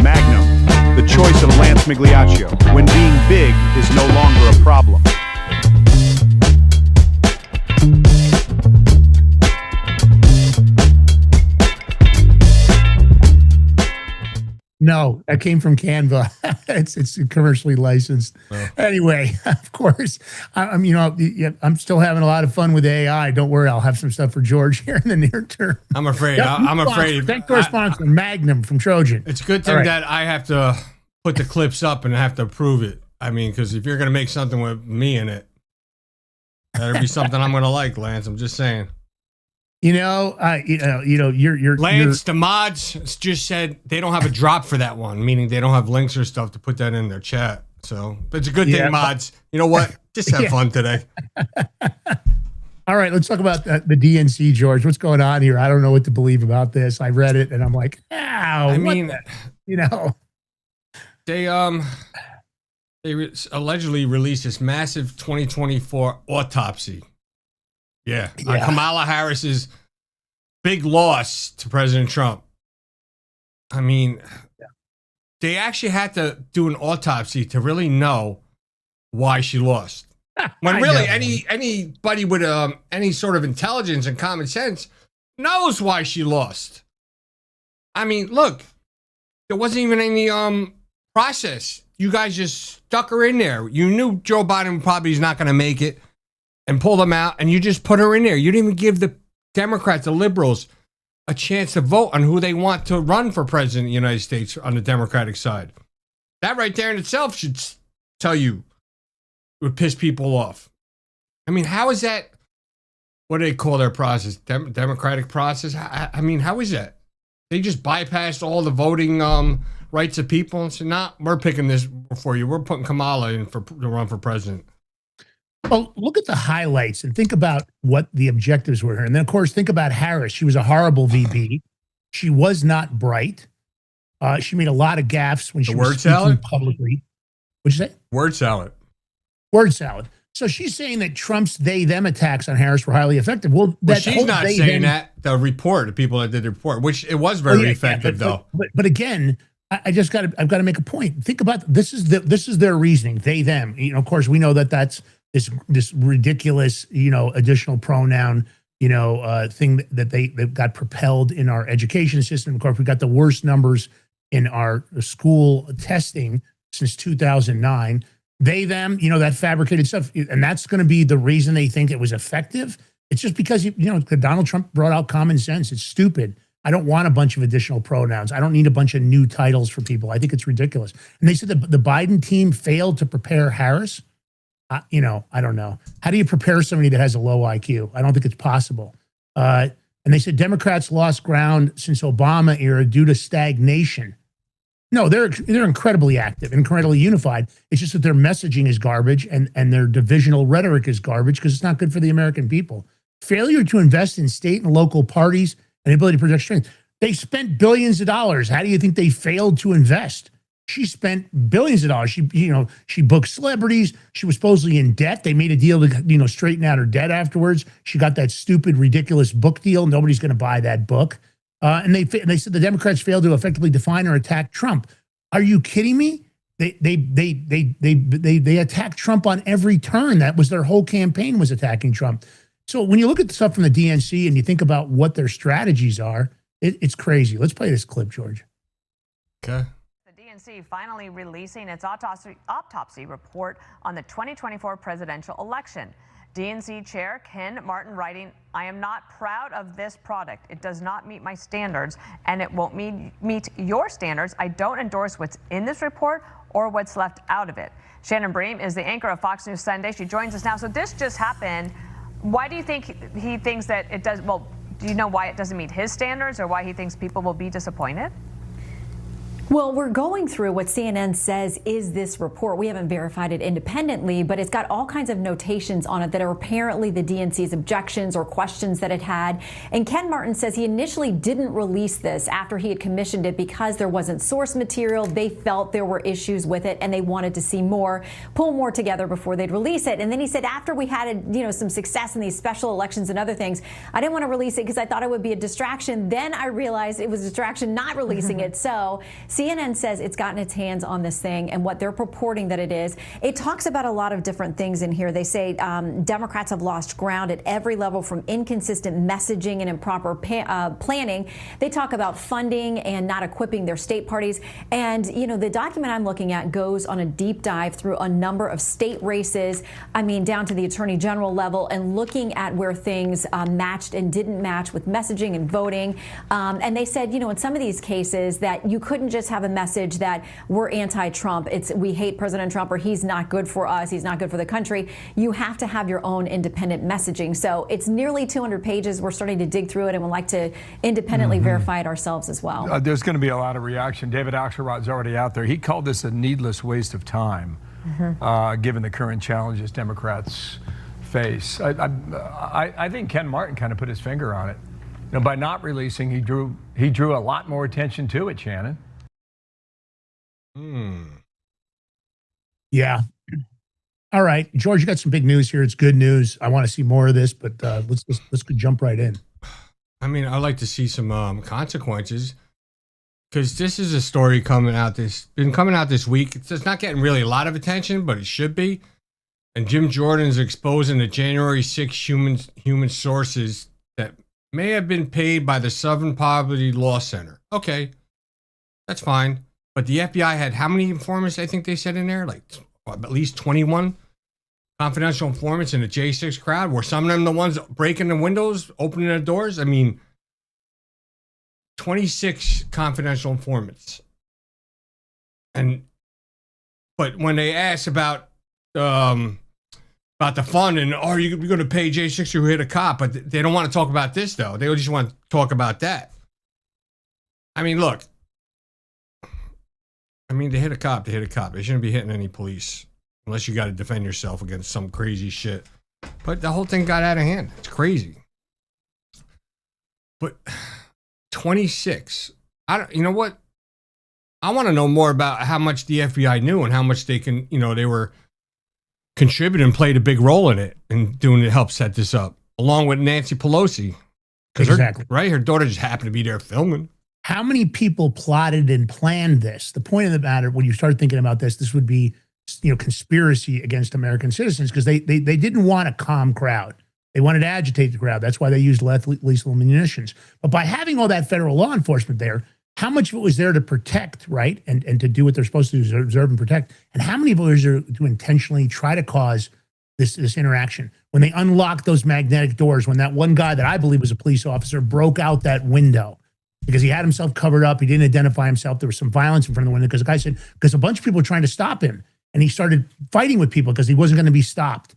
Magnum, the choice of Lance Migliaccio, when being big is no longer a problem. No, that came from Canva. It's commercially licensed. Oh. Anyway, of course, I'm still having a lot of fun with AI. Don't worry, I'll have some stuff for George here in the near term. I'm afraid. I'm afraid. Thank our sponsor, Magnum from Trojan. It's a good thing that I have to put the clips up and have to approve it. I mean, because if you're going to make something with me in it, that'll be something I'm going to like, Lance. I'm just saying. You're Lance, the mods just said they don't have a drop for that one, meaning they don't have links or stuff to put that in their chat. So it's a good thing, mods. You know what? Just have fun today. All right, let's talk about the DNC, George. What's going on here? I don't know what to believe about this. I read it and I'm like, they allegedly released this massive 2024 autopsy. Yeah. Kamala Harris's big loss to President Trump. I mean, they actually had to do an autopsy to really know why she lost. When really anybody with any sort of intelligence and common sense knows why she lost. I mean, look, there wasn't even any process. You guys just stuck her in there. You knew Joe Biden probably is not going to make it and pull them out, and you just put her in there. You didn't even give the Democrats, the liberals, a chance to vote on who they want to run for president of the United States on the Democratic side. That right there in itself should tell you it would piss people off. I mean, how is that? What do they call their process? Democratic process? I mean, how is that? They just bypassed all the voting rights of people and said, nah, we're picking this for you. We're putting Kamala in to run for president. Well, look at the highlights and think about what the objectives were here. And then, of course, think about Harris. She was a horrible VP. She was not bright. She made a lot of gaffes when she was speaking publicly. What'd you say? Word salad. Word salad. So she's saying that Trump's they-them attacks on Harris were highly effective. Well, she's not saying that. The report, the people that did the report, which it was very effective, though. But again, I've got to make a point. Think about this is their reasoning. They-them. Of course, we know that that's this ridiculous additional pronoun thing that they got propelled in our education system. Of course, we got the worst numbers in our school testing since 2009. They, them, that fabricated stuff. And that's going to be the reason they think it was effective. It's just because, Donald Trump brought out common sense. It's stupid. I don't want a bunch of additional pronouns. I don't need a bunch of new titles for people. I think it's ridiculous. And they said the Biden team failed to prepare Harris. I don't know. How do you prepare somebody that has a low IQ? I don't think it's possible. And they said Democrats lost ground since Obama era due to stagnation. No, they're incredibly active, incredibly unified. It's just that their messaging is garbage and their divisional rhetoric is garbage because it's not good for the American people. Failure to invest in state and local parties and ability to project strength. They spent billions of dollars. How do you think they failed to invest? She spent billions of dollars. She booked celebrities. She was supposedly in debt. They made a deal to straighten out her debt afterwards. She got that stupid, ridiculous book deal. Nobody's going to buy that book. And they said the Democrats failed to effectively define or attack Trump. Are you kidding me? They attacked Trump on every turn. That was their whole campaign, was attacking Trump. So when you look at the stuff from the DNC and you think about what their strategies are, it's crazy. Let's play this clip, George. Okay. The DNC finally releasing its autopsy report on the 2024 presidential election. DNC Chair Ken Martin writing, I am not proud of this product. It does not meet my standards, and it won't meet your standards. I don't endorse what's in this report or what's left out of it. Shannon Bream is the anchor of Fox News Sunday. She joins us now. So this just happened. Why do you think he thinks that it does? Well, do you know why it doesn't meet his standards or why he thinks people will be disappointed? Well, we're going through what CNN says is this report. We haven't verified it independently, but it's got all kinds of notations on it that are apparently the DNC's objections or questions that it had. And Ken Martin says he initially didn't release this after he had commissioned it because there wasn't source material. They felt there were issues with it and they wanted to see more, pull more together before they'd release it. And then he said after we had some success in these special elections and other things, I didn't want to release it because I thought it would be a distraction. Then I realized it was a distraction not releasing it. So CNN says it's gotten its hands on this thing and what they're purporting that it is. It talks about a lot of different things in here. They say Democrats have lost ground at every level from inconsistent messaging and improper planning. They talk about funding and not equipping their state parties. And, the document I'm looking at goes on a deep dive through a number of state races, down to the attorney general level and looking at where things matched and didn't match with messaging and voting. And they said, in some of these cases that you couldn't just have a message that we're anti-Trump. We hate President Trump or he's not good for us. He's not good for the country. You have to have your own independent messaging. So it's nearly 200 pages. We're starting to dig through it and would like to independently verify it ourselves as well. There's going to be a lot of reaction. David Axelrod's already out there. He called this a needless waste of time, given the current challenges Democrats face. I think Ken Martin kind of put his finger on it. By not releasing, he drew a lot more attention to it, Shannon. Yeah. All right, George, you got some big news here. It's good news. I want to see more of this, but let's jump right in. I'd like to see some consequences because this is a story been coming out this week. It's not getting really a lot of attention, but it should be. And Jim Jordan's exposing the January 6 human sources that may have been paid by the Southern Poverty Law Center. Okay, that's fine. But the FBI had how many informants? I think they said in there, like at least 21 confidential informants in the J6 crowd. Were some of them the ones breaking the windows, opening the doors? I mean, 26 confidential informants. But when they asked about the fund and are you going to pay J6 who hit a cop, but they don't want to talk about this though. They just want to talk about that. I mean, look. I mean, they hit a cop. They shouldn't be hitting any police unless you got to defend yourself against some crazy shit. But the whole thing got out of hand. It's crazy. But 26. You know what? I want to know more about how much the FBI knew and how much they were contributing and played a big role in it and doing to help set this up, along with Nancy Pelosi. Exactly. Her daughter just happened to be there filming. How many people plotted and planned this? The point of the matter, when you start thinking about this would be, conspiracy against American citizens, because they didn't want a calm crowd. They wanted to agitate the crowd. That's why they used lethal munitions. But by having all that federal law enforcement there, how much of it was there to protect, right? And to do what they're supposed to do, observe and protect. And how many of it was there to intentionally try to cause this interaction? When they unlocked those magnetic doors, when that one guy that I believe was a police officer broke out that window, because he had himself covered up. He didn't identify himself. There was some violence in front of the window because the guy said, because a bunch of people were trying to stop him. And he started fighting with people because he wasn't going to be stopped.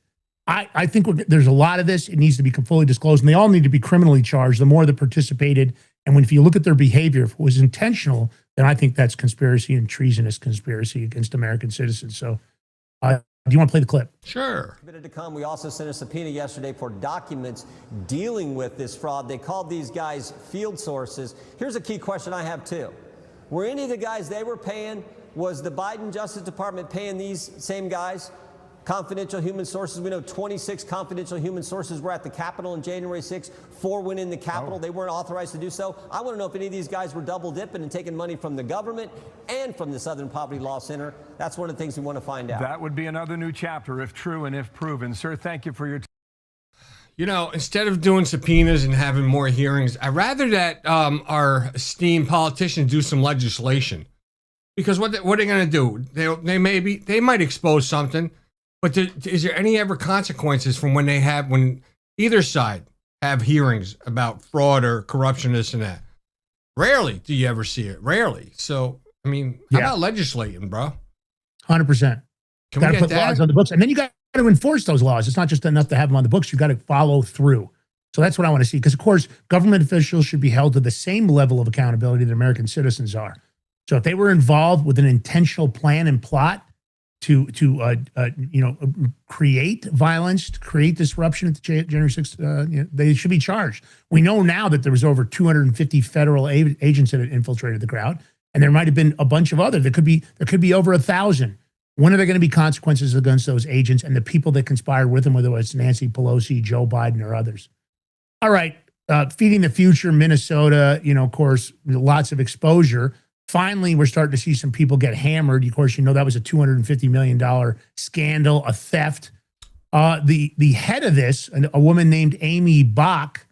I think there's a lot of this. It needs to be fully disclosed. And they all need to be criminally charged, the more that participated. And if you look at their behavior, if it was intentional, then I think that's conspiracy and treasonous conspiracy against American citizens. So do you want to play the clip? Sure. To come, we also sent a subpoena yesterday for documents dealing with this fraud. They called these guys field sources. Here's a key question I have too. Were any of the guys they were paying, was the Biden Justice Department paying these same guys confidential human sources? We know 26 confidential human sources were at the Capitol on January 6th. 4 went in the Capitol. They weren't authorized to do so. I want to know if any of these guys were double dipping and taking money from the government and from the Southern Poverty Law Center. That's one of the things we want to find out. That would be another new chapter if true and if proven. Sir, thank you for your time. Instead of doing subpoenas and having more hearings, I'd rather that our esteemed politicians do some legislation. Because what are they going to do? They might expose something, but is there any ever consequences from when either side have hearings about fraud or corruption, this and that? Rarely do you ever see it. Rarely. So, how about legislating, bro? 100%. Can got we to get put that? laws on the books, and then you got to enforce those laws. It's not just enough to have them on the books. You got to follow through. So that's what I want to see. Because of course, government officials should be held to the same level of accountability that American citizens are. So if they were involved with an intentional plan and plot to create violence, to create disruption at the January 6th, they should be charged. We know now that there was over 250 federal agents that had infiltrated the crowd, and there might have been a bunch of others. There could be over 1,000. When are there going to be consequences against those agents and the people that conspired with them, whether it's Nancy Pelosi, Joe Biden, or others? All right, feeding the future, Minnesota. Of course, lots of exposure. Finally, we're starting to see some people get hammered. Of course, that was a $250 million scandal, a theft. The head of this, a woman named Amy Bach,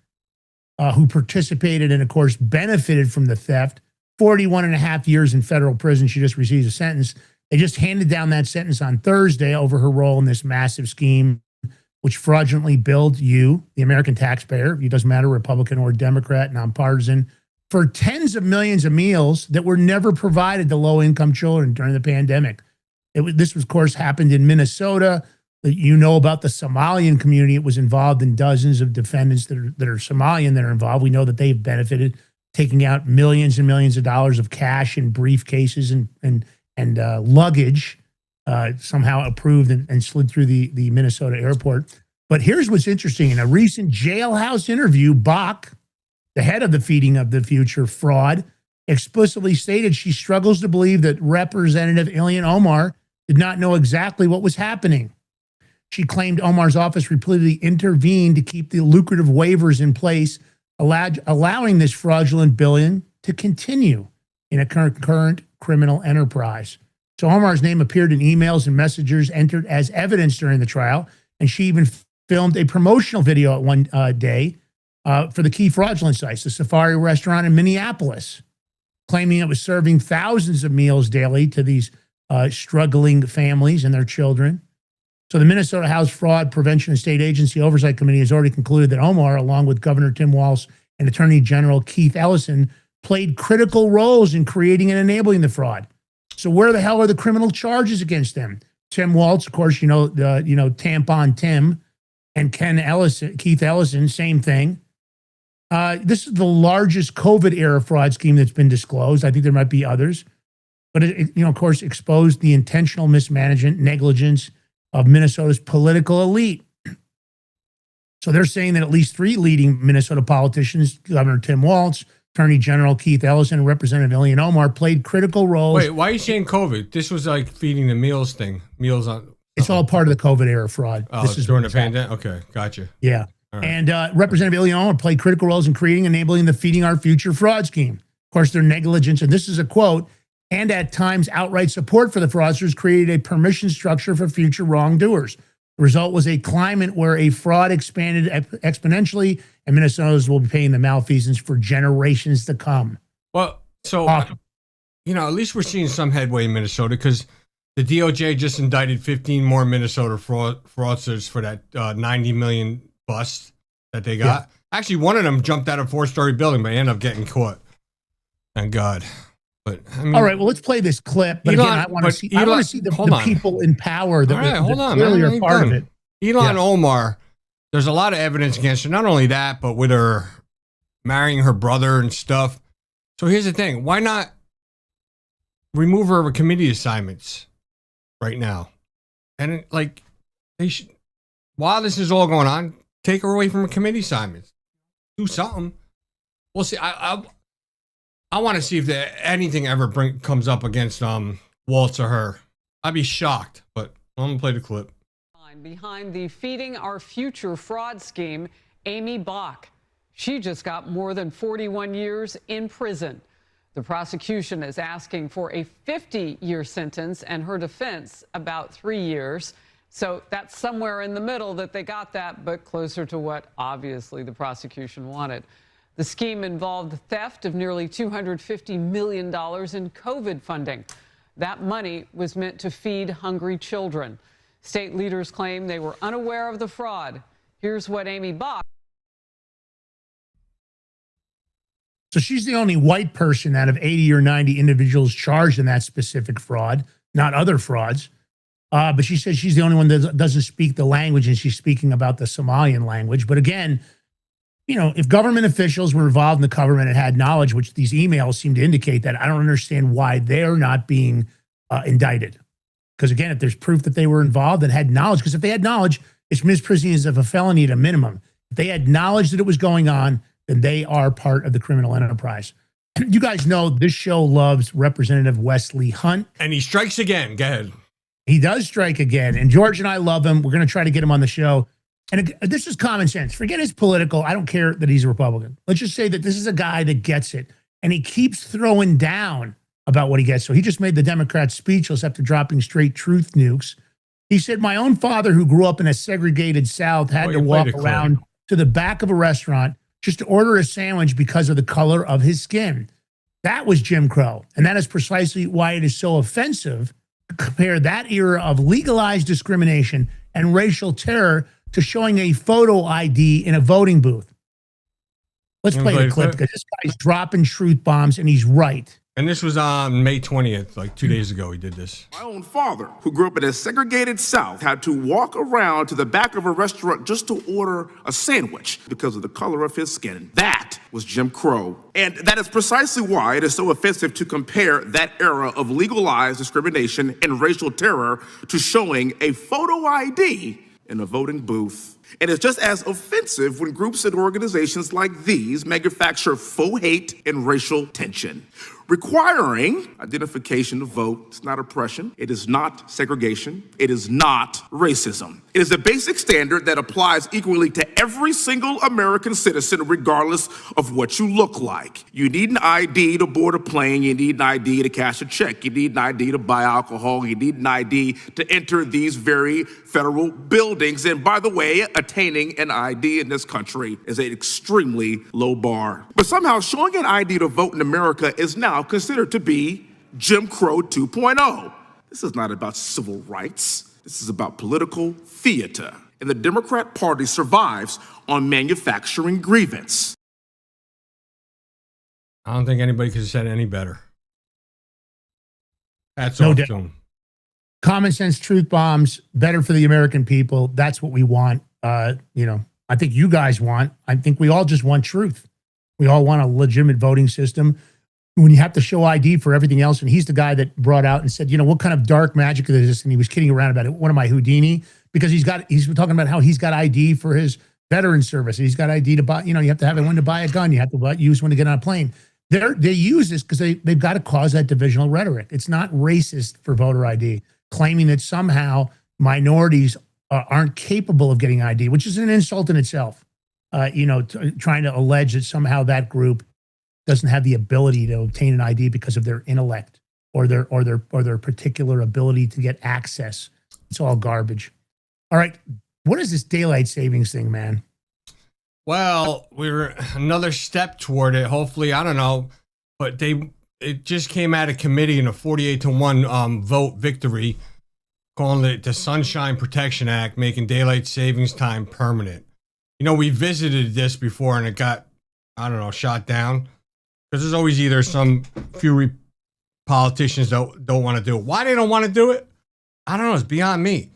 who participated and, of course, benefited from the theft, 41 and a half years in federal prison. She just received a sentence. They just handed down that sentence on Thursday over her role in this massive scheme, which fraudulently billed you, the American taxpayer, it doesn't matter, Republican or Democrat, nonpartisan, for tens of millions of meals that were never provided to low-income children during the pandemic. This, of course, happened in Minnesota. You know about the Somalian community. It was involved in dozens of defendants that are Somalian that are involved. We know that they've benefited, taking out millions and millions of dollars of cash in briefcases and luggage, somehow approved and slid through the Minnesota airport. But here's what's interesting. In a recent jailhouse interview, Bach, the head of the Feeding of the Future fraud, explicitly stated she struggles to believe that Representative Ilhan Omar did not know exactly what was happening. She claimed Omar's office repeatedly intervened to keep the lucrative waivers in place, allowing this fraudulent billion to continue in a current criminal enterprise. So Omar's name appeared in emails and messages entered as evidence during the trial. And she even filmed a promotional video at one day for the key fraudulent sites, the Safari restaurant in Minneapolis, claiming it was serving thousands of meals daily to these struggling families and their children. So the Minnesota House Fraud Prevention and State Agency Oversight Committee has already concluded that Omar, along with Governor Tim Walz and Attorney General Keith Ellison, played critical roles in creating and enabling the fraud. So where the hell are the criminal charges against them? Tim Walz, of course, Tampon Tim, and Keith Ellison, same thing. This is the largest COVID-era fraud scheme that's been disclosed. I think there might be others. But it of course, exposed the intentional mismanagement, negligence of Minnesota's political elite. So they're saying that at least 3 leading Minnesota politicians, Governor Tim Walz, Attorney General Keith Ellison, and Representative Ilhan Omar, played critical roles. Wait, why are you saying COVID? This was like feeding the meals thing. Meals on. It's all part of the COVID-era fraud. Oh, this is during the pandemic? Okay, gotcha. Yeah. Right. And Representative Ilhan Omar played critical roles in creating and enabling the Feeding Our Future fraud scheme. Of course, their negligence, and this is a quote, and at times outright support for the fraudsters created a permission structure for future wrongdoers. The result was a climate where a fraud expanded exponentially, and Minnesotans will be paying the malfeasance for generations to come. Well, so, at least we're seeing some headway in Minnesota because the DOJ just indicted 15 more Minnesota fraudsters for that $90 million bust that they got. Yeah. Actually, one of them jumped out of a 4-story building, but ended up getting caught. Thank God. But I mean, all right, well, let's play this clip. But again, I want to see the people in power that clearly are part of it. Ilhan Omar, there's a lot of evidence against her. Not only that, but with her marrying her brother and stuff. So here's the thing. Why not remove her of committee assignments right now? And they should, while this is all going on, take her away from her committee assignments. Do something. We'll see. I want to see if anything ever comes up against Waltz or her. I'd be shocked, but I'm going to play the clip. Behind the Feeding Our Future fraud scheme, Amy Bach. She just got more than 41 years in prison. The prosecution is asking for a 50-year sentence and her defense about 3 years. So that's somewhere in the middle that they got that, but closer to what obviously the prosecution wanted. The scheme involved the theft of nearly $250 million in COVID funding. That money was meant to feed hungry children. State leaders claim they were unaware of the fraud. Here's what Amy Bach. So she's the only white person out of 80 or 90 individuals charged in that specific fraud, not other frauds. But she says she's the only one that doesn't speak the language, and she's speaking about the Somalian language. But again, if government officials were involved in the government and had knowledge, which these emails seem to indicate, that I don't understand why they're not being indicted. Because again, if there's proof that they were involved and had knowledge, because if they had knowledge, it's misprision of a felony at a minimum. If they had knowledge that it was going on, then they are part of the criminal enterprise. You guys know this show loves Representative Wesley Hunt. And he strikes again. Go ahead. He does strike again. And George and I love him. We're going to try to get him on the show. And this is common sense. Forget his political. I don't care that he's a Republican. Let's just say that this is a guy that gets it. And he keeps throwing down about what he gets. So he just made the Democrats speechless after dropping straight truth nukes. He said, my own father, who grew up in a segregated South, had to walk around to the back of a restaurant just to order a sandwich because of the color of his skin. That was Jim Crow. And that is precisely why it is so offensive to compare that era of legalized discrimination and racial terror to showing a photo ID in a voting booth. Let's play the clip because this guy's dropping truth bombs, and he's right. And this was on May 20th, like 2 days ago he did this. My own father, who grew up in a segregated South, had to walk around to the back of a restaurant just to order a sandwich because of the color of his skin. That was Jim Crow. And that is precisely why it is so offensive to compare that era of legalized discrimination and racial terror to showing a photo ID in a voting booth. And it's just as offensive when groups and organizations like these manufacture faux hate and racial tension. Requiring identification to vote is not oppression. It is not segregation. It is not racism. It is a basic standard that applies equally to every single American citizen, regardless of what you look like. You need an ID to board a plane. You need an ID to cash a check. You need an ID to buy alcohol. You need an ID to enter these very federal buildings. And by the way, attaining an ID in this country is an extremely low bar. But somehow showing an ID to vote in America is now considered to be Jim Crow 2.0. This is not about civil rights. This is about political theater. And the Democrat Party survives on manufacturing grievance. I don't think anybody could have said it any better. That's No off doubt. to 'em. Common sense truth bombs, better for the American people. That's what we want. I think you guys want. I think we all just want truth. We all want a legitimate voting system. When you have to show ID for everything else, and he's the guy that brought out and said, what kind of dark magic is this? And he was kidding around about it. What am I, Houdini? Because he's talking about how he's got ID for his veteran service. He's got ID to buy, you have to have one to buy a gun. You have to use one to get on a plane. They use this because they've got to cause that divisional rhetoric. It's not racist for voter ID, claiming that somehow minorities aren't capable of getting ID, which is an insult in itself. Trying to allege that somehow that group doesn't have the ability to obtain an ID because of their intellect or their particular ability to get access. It's all garbage. All right, what is this daylight savings thing, man? Well, we're another step toward it. Hopefully, I don't know, but it just came out of committee in a 48-1 vote victory, calling it the Sunshine Protection Act, making daylight savings time permanent. We visited this before and it got, shot down. Because there's always either some few politicians that don't want to do it. Why they don't want to do it? I don't know. It's beyond me.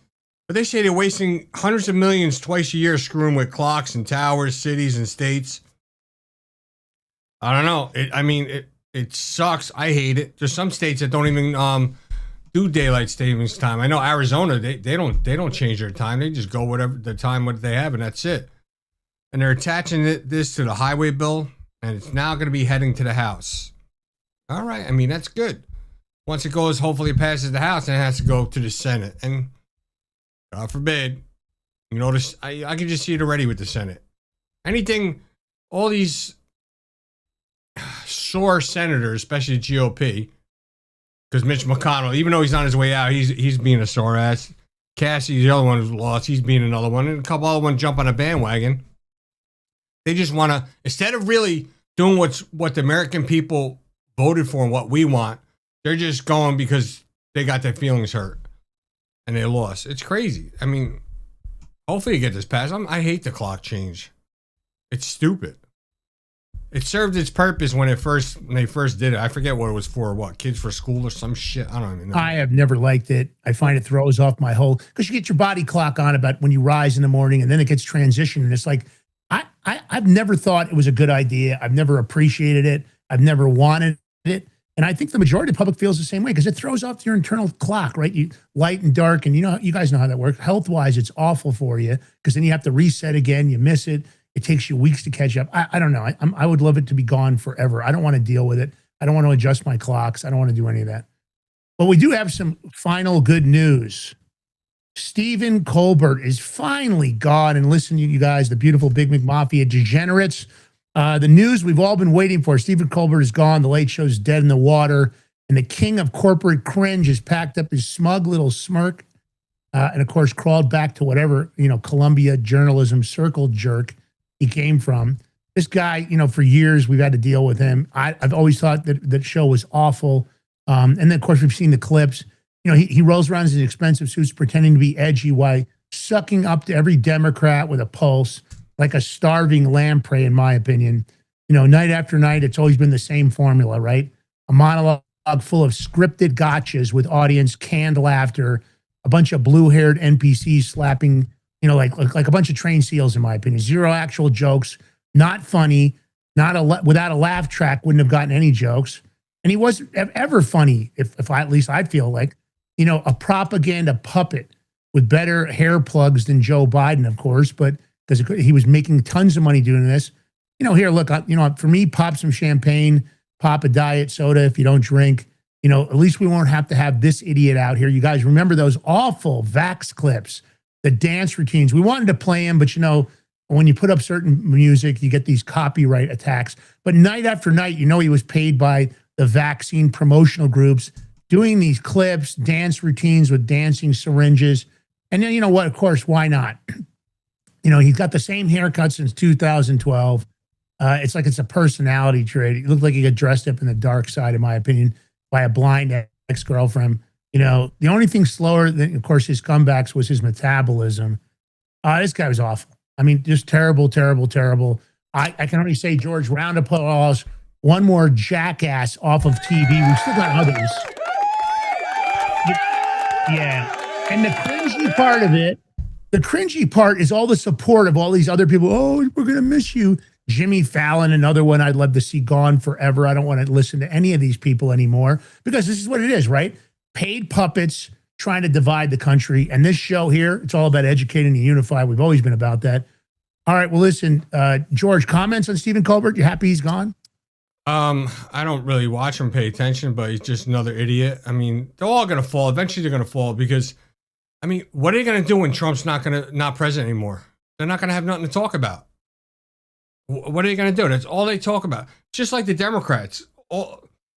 But they say they're wasting hundreds of millions twice a year screwing with clocks and towers, cities and states. I don't know. It sucks. I hate it. There's some states that don't even do daylight savings time. I know Arizona, they don't change their time. They just go whatever the time what they have, and that's it. And they're attaching this to the highway bill. And it's now going to be heading to the House. All right. That's good. Once it goes, hopefully it passes the House, and it has to go to the Senate. And God forbid, I can just see it already with the Senate. Anything, all these sore senators, especially the GOP, because Mitch McConnell, even though he's on his way out, he's being a sore ass. Cassie, the other one who's lost, he's being another one. And a couple other ones jump on a bandwagon. They just want to, instead of really doing what the American people voted for and what we want, they're just going because they got their feelings hurt and they lost. It's crazy. Hopefully you get this passed. I hate the clock change. It's stupid. It served its purpose when they first did it. I forget what it was for. What, kids for school or some shit? I don't even know. I have never liked it. I find it throws off my whole, because you get your body clock on about when you rise in the morning, and then it gets transitioned, and it's like, I've never thought it was a good idea. I've never appreciated it. I've never wanted it. And I think the majority of the public feels the same way, because it throws off your internal clock, right? You light and dark, and you guys know how that works. Health-wise, it's awful for you, because then you have to reset again. You miss it. It takes you weeks to catch up. I don't know. I would love it to be gone forever. I don't want to deal with it. I don't want to adjust my clocks. I don't want to do any of that. But we do have some final good news. Stephen Colbert is finally gone. And listen, you guys, the beautiful Big Mac Mafia degenerates. The news we've all been waiting for. Stephen Colbert is gone. The Late Show's dead in the water. And the king of corporate cringe has packed up his smug little smirk. And, of course, crawled back to whatever, Columbia journalism circle jerk he came from. This guy, for years we've had to deal with him. I've always thought that show was awful. And then, of course, we've seen the clips. He rolls around in expensive suits pretending to be edgy while sucking up to every Democrat with a pulse like a starving lamprey, in my opinion. Night after night, it's always been the same formula, right? A monologue full of scripted gotchas with audience canned laughter, a bunch of blue-haired NPCs slapping, like a bunch of trained seals, in my opinion. Zero actual jokes, not funny, without a laugh track, wouldn't have gotten any jokes. And he wasn't ever funny, if I, at least I feel like. A propaganda puppet with better hair plugs than Joe Biden, of course, but because he was making tons of money doing this. Here, look, for me, pop some champagne, pop a diet soda if you don't drink. At least we won't have to have this idiot out here. You guys remember those awful Vax clips, the dance routines. We wanted to play them, but when you put up certain music, you get these copyright attacks. But night after night, he was paid by the vaccine promotional groups doing these clips, dance routines with dancing syringes. And then, of course, why not? He's got the same haircut since 2012. It's like it's a personality trait. He looked like he got dressed up in the dark side, in my opinion, by a blind ex-girlfriend. The only thing slower than, of course, his comebacks was his metabolism. This guy was awful. I mean, just terrible, terrible, terrible. I can only say, George, round of applause. One more jackass off of TV. We still got others. Yeah. And the cringy part of it, the cringy part is all the support of all these other people. Oh, we're going to miss you. Jimmy Fallon, another one I'd love to see gone forever. I don't want to listen to any of these people anymore because this is what it is, right? Paid puppets trying to divide the country. And this show here, it's all about educating and unify. We've always been about that. All right, well, listen, George, comments on Stephen Colbert? You happy he's gone? I don't really watch him, pay attention, but he's just another idiot. I mean, they're all going to fall. Eventually they're going to fall because, I mean, what are they going to do when Trump's not president anymore? They're not going to have nothing to talk about. What are they going to do? That's all they talk about. Just like the Democrats.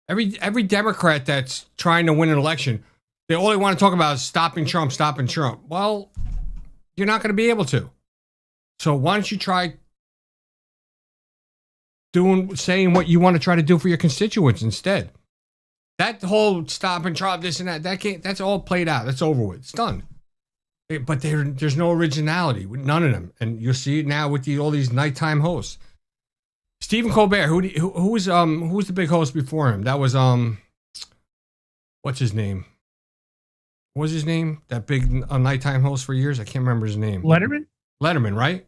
Every Democrat that's trying to win an election, all they want to talk about is stopping Trump, stopping Trump. Well, you're not going to be able to. So why don't you try saying what you want to try to do for your constituents instead? That whole stopping Trump, this and that's all played out. That's over with. It's done. But there's no originality with none of them, and you'll see it now with all these nighttime hosts. Stephen Colbert, who was the big host before him? That was what's his name? What was his name? That big nighttime host for years. I can't remember his name. Letterman, right?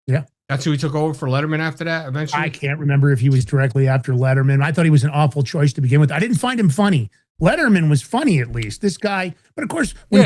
Yeah. That's who he took over for Letterman after that. Eventually, I can't remember if he was directly after Letterman. I thought he was an awful choice to begin with. I didn't find him funny. Letterman was funny, at least. This guy, but of course, when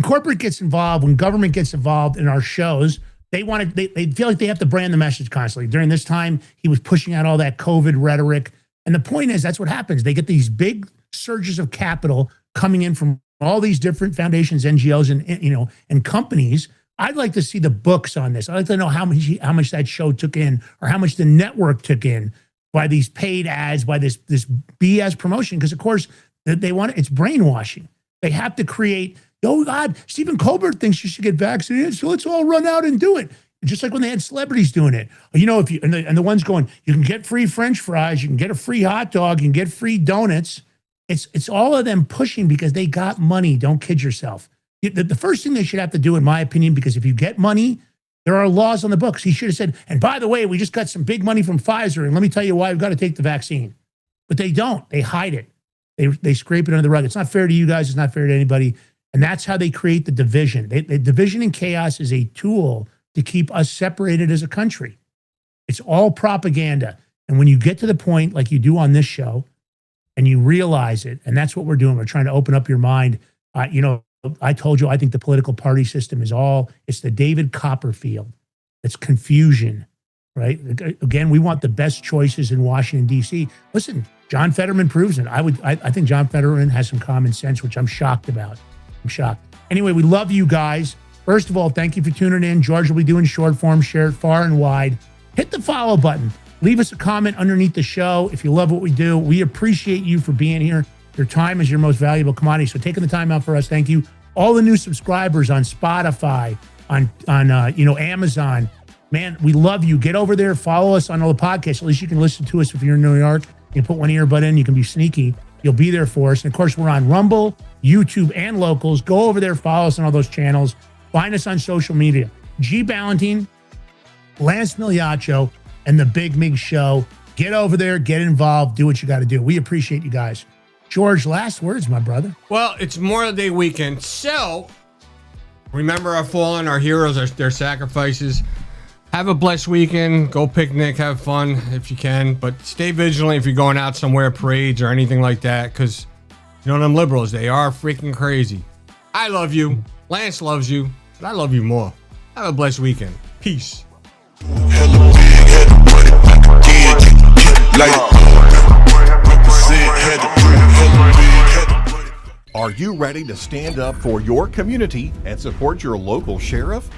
corporate gets involved, when government gets involved in our shows, they feel like they have to brand the message constantly. During this time, he was pushing out all that COVID rhetoric, and the point is, that's what happens. They get these big surges of capital coming in from all these different foundations, NGOs, and companies. I'd like to see the books on this. I'd like to know how much that show took in, or how much the network took in by these paid ads, by this BS promotion, because of course they want it's brainwashing. They have to create, oh God, Stephen Colbert thinks you should get vaccinated, so let's all run out and do it. Just like when they had celebrities doing it. If you and the ones going, you can get free French fries, you can get a free hot dog, you can get free donuts. It's all of them pushing because they got money. Don't kid yourself. The first thing they should have to do, in my opinion, because if you get money, there are laws on the books. He should have said, and by the way, we just got some big money from Pfizer, and let me tell you why we've got to take the vaccine. But they don't. They hide it. They scrape it under the rug. It's not fair to you guys. It's not fair to anybody. And that's how they create the division. The division and chaos is a tool to keep us separated as a country. It's all propaganda. And when you get to the point like you do on this show, and you realize it, and that's what we're doing. We're trying to open up your mind. I told you, I think the political party system it's the David Copperfield. It's confusion, right? Again, we want the best choices in Washington, D.C. Listen, John Fetterman proves it. I think John Fetterman has some common sense, which I'm shocked about. I'm shocked. Anyway, we love you guys. First of all, thank you for tuning in. George will be doing short form. Share it far and wide. Hit the follow button. Leave us a comment underneath the show if you love what we do. We appreciate you for being here. Your time is your most valuable commodity. So taking the time out for us, thank you. All the new subscribers on Spotify, on Amazon, man, we love you. Get over there, follow us on all the podcasts. At least you can listen to us if you're in New York. You can put one earbud in. You can be sneaky. You'll be there for us. And of course, we're on Rumble, YouTube, and Locals. Go over there, follow us on all those channels. Find us on social media. G. Ballantine, Lance Migliaccio, and the Big Mig Show. Get over there, get involved, do what you got to do. We appreciate you guys. George, last words, my brother. Well, it's Memorial Day weekend, so remember our fallen, our heroes, their sacrifices. Have a blessed weekend. Go picnic, have fun if you can, but stay vigilant if you're going out somewhere, parades or anything like that, because them liberals, they are freaking crazy. I love you. Lance loves you, but I love you more. Have a blessed weekend. Peace. Are you ready to stand up for your community and support your local sheriff?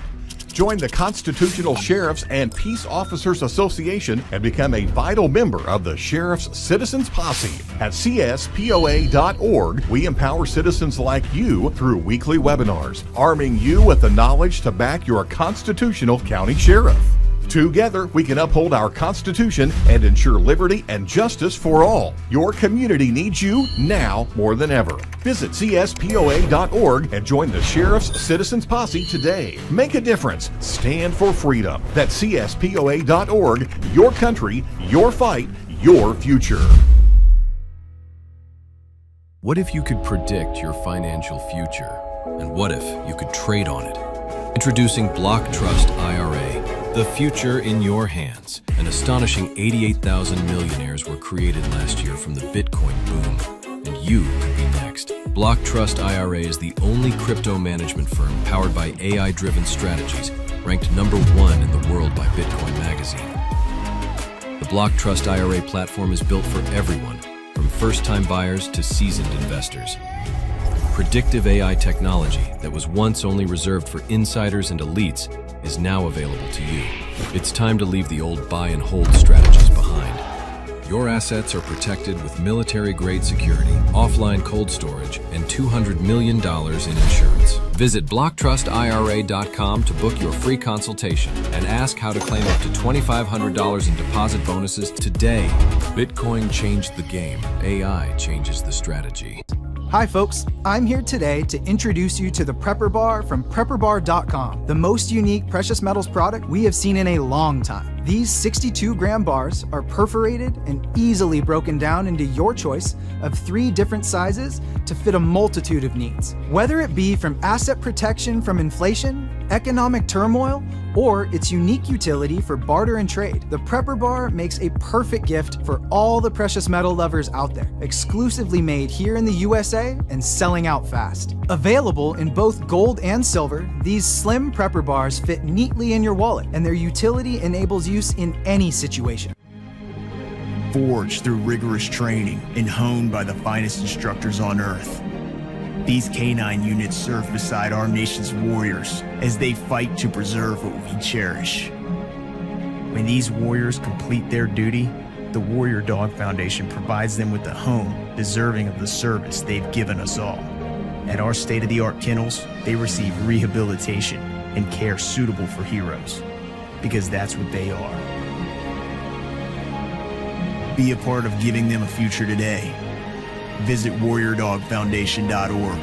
Join the Constitutional Sheriffs and Peace Officers Association and become a vital member of the Sheriff's Citizens Posse. At CSPOA.org, we empower citizens like you through weekly webinars, arming you with the knowledge to back your constitutional county sheriff. Together, we can uphold our Constitution and ensure liberty and justice for all. Your community needs you now more than ever. Visit CSPOA.org and join the Sheriff's Citizens Posse today. Make a difference. Stand for freedom. That's CSPOA.org. Your country, your fight, your future. What if you could predict your financial future? And what if you could trade on it? Introducing Block Trust IRA. The future in your hands. An astonishing 88,000 millionaires were created last year from the Bitcoin boom, and you could be next. Block Trust IRA is the only crypto management firm powered by AI-driven strategies, ranked #1 in the world by Bitcoin Magazine. The Block Trust IRA platform is built for everyone, from first-time buyers to seasoned investors. Predictive AI technology that was once only reserved for insiders and elites is now available to you. It's time to leave the old buy and hold strategies behind. Your assets are protected with military-grade security, offline cold storage, and $200 million in insurance. Visit BlockTrustIRA.com to book your free consultation and ask how to claim up to $2,500 in deposit bonuses today. Bitcoin changed the game. AI changes the strategy. Hi folks, I'm here today to introduce you to the Prepper Bar from PrepperBar.com, the most unique precious metals product we have seen in a long time. These 62-gram bars are perforated and easily broken down into your choice of 3 different sizes to fit a multitude of needs. Whether it be from asset protection from inflation, economic turmoil, or its unique utility for barter and trade, the Prepper Bar makes a perfect gift for all the precious metal lovers out there. Exclusively made here in the USA and selling out fast. Available in both gold and silver, these slim Prepper Bars fit neatly in your wallet, and their utility enables use in any situation. Forged through rigorous training and honed by the finest instructors on Earth, these canine units serve beside our nation's warriors as they fight to preserve what we cherish. When these warriors complete their duty, the Warrior Dog Foundation provides them with a home deserving of the service they've given us all. At our state-of-the-art kennels, they receive rehabilitation and care suitable for heroes, because that's what they are. Be a part of giving them a future today. Visit WarriorDogFoundation.org.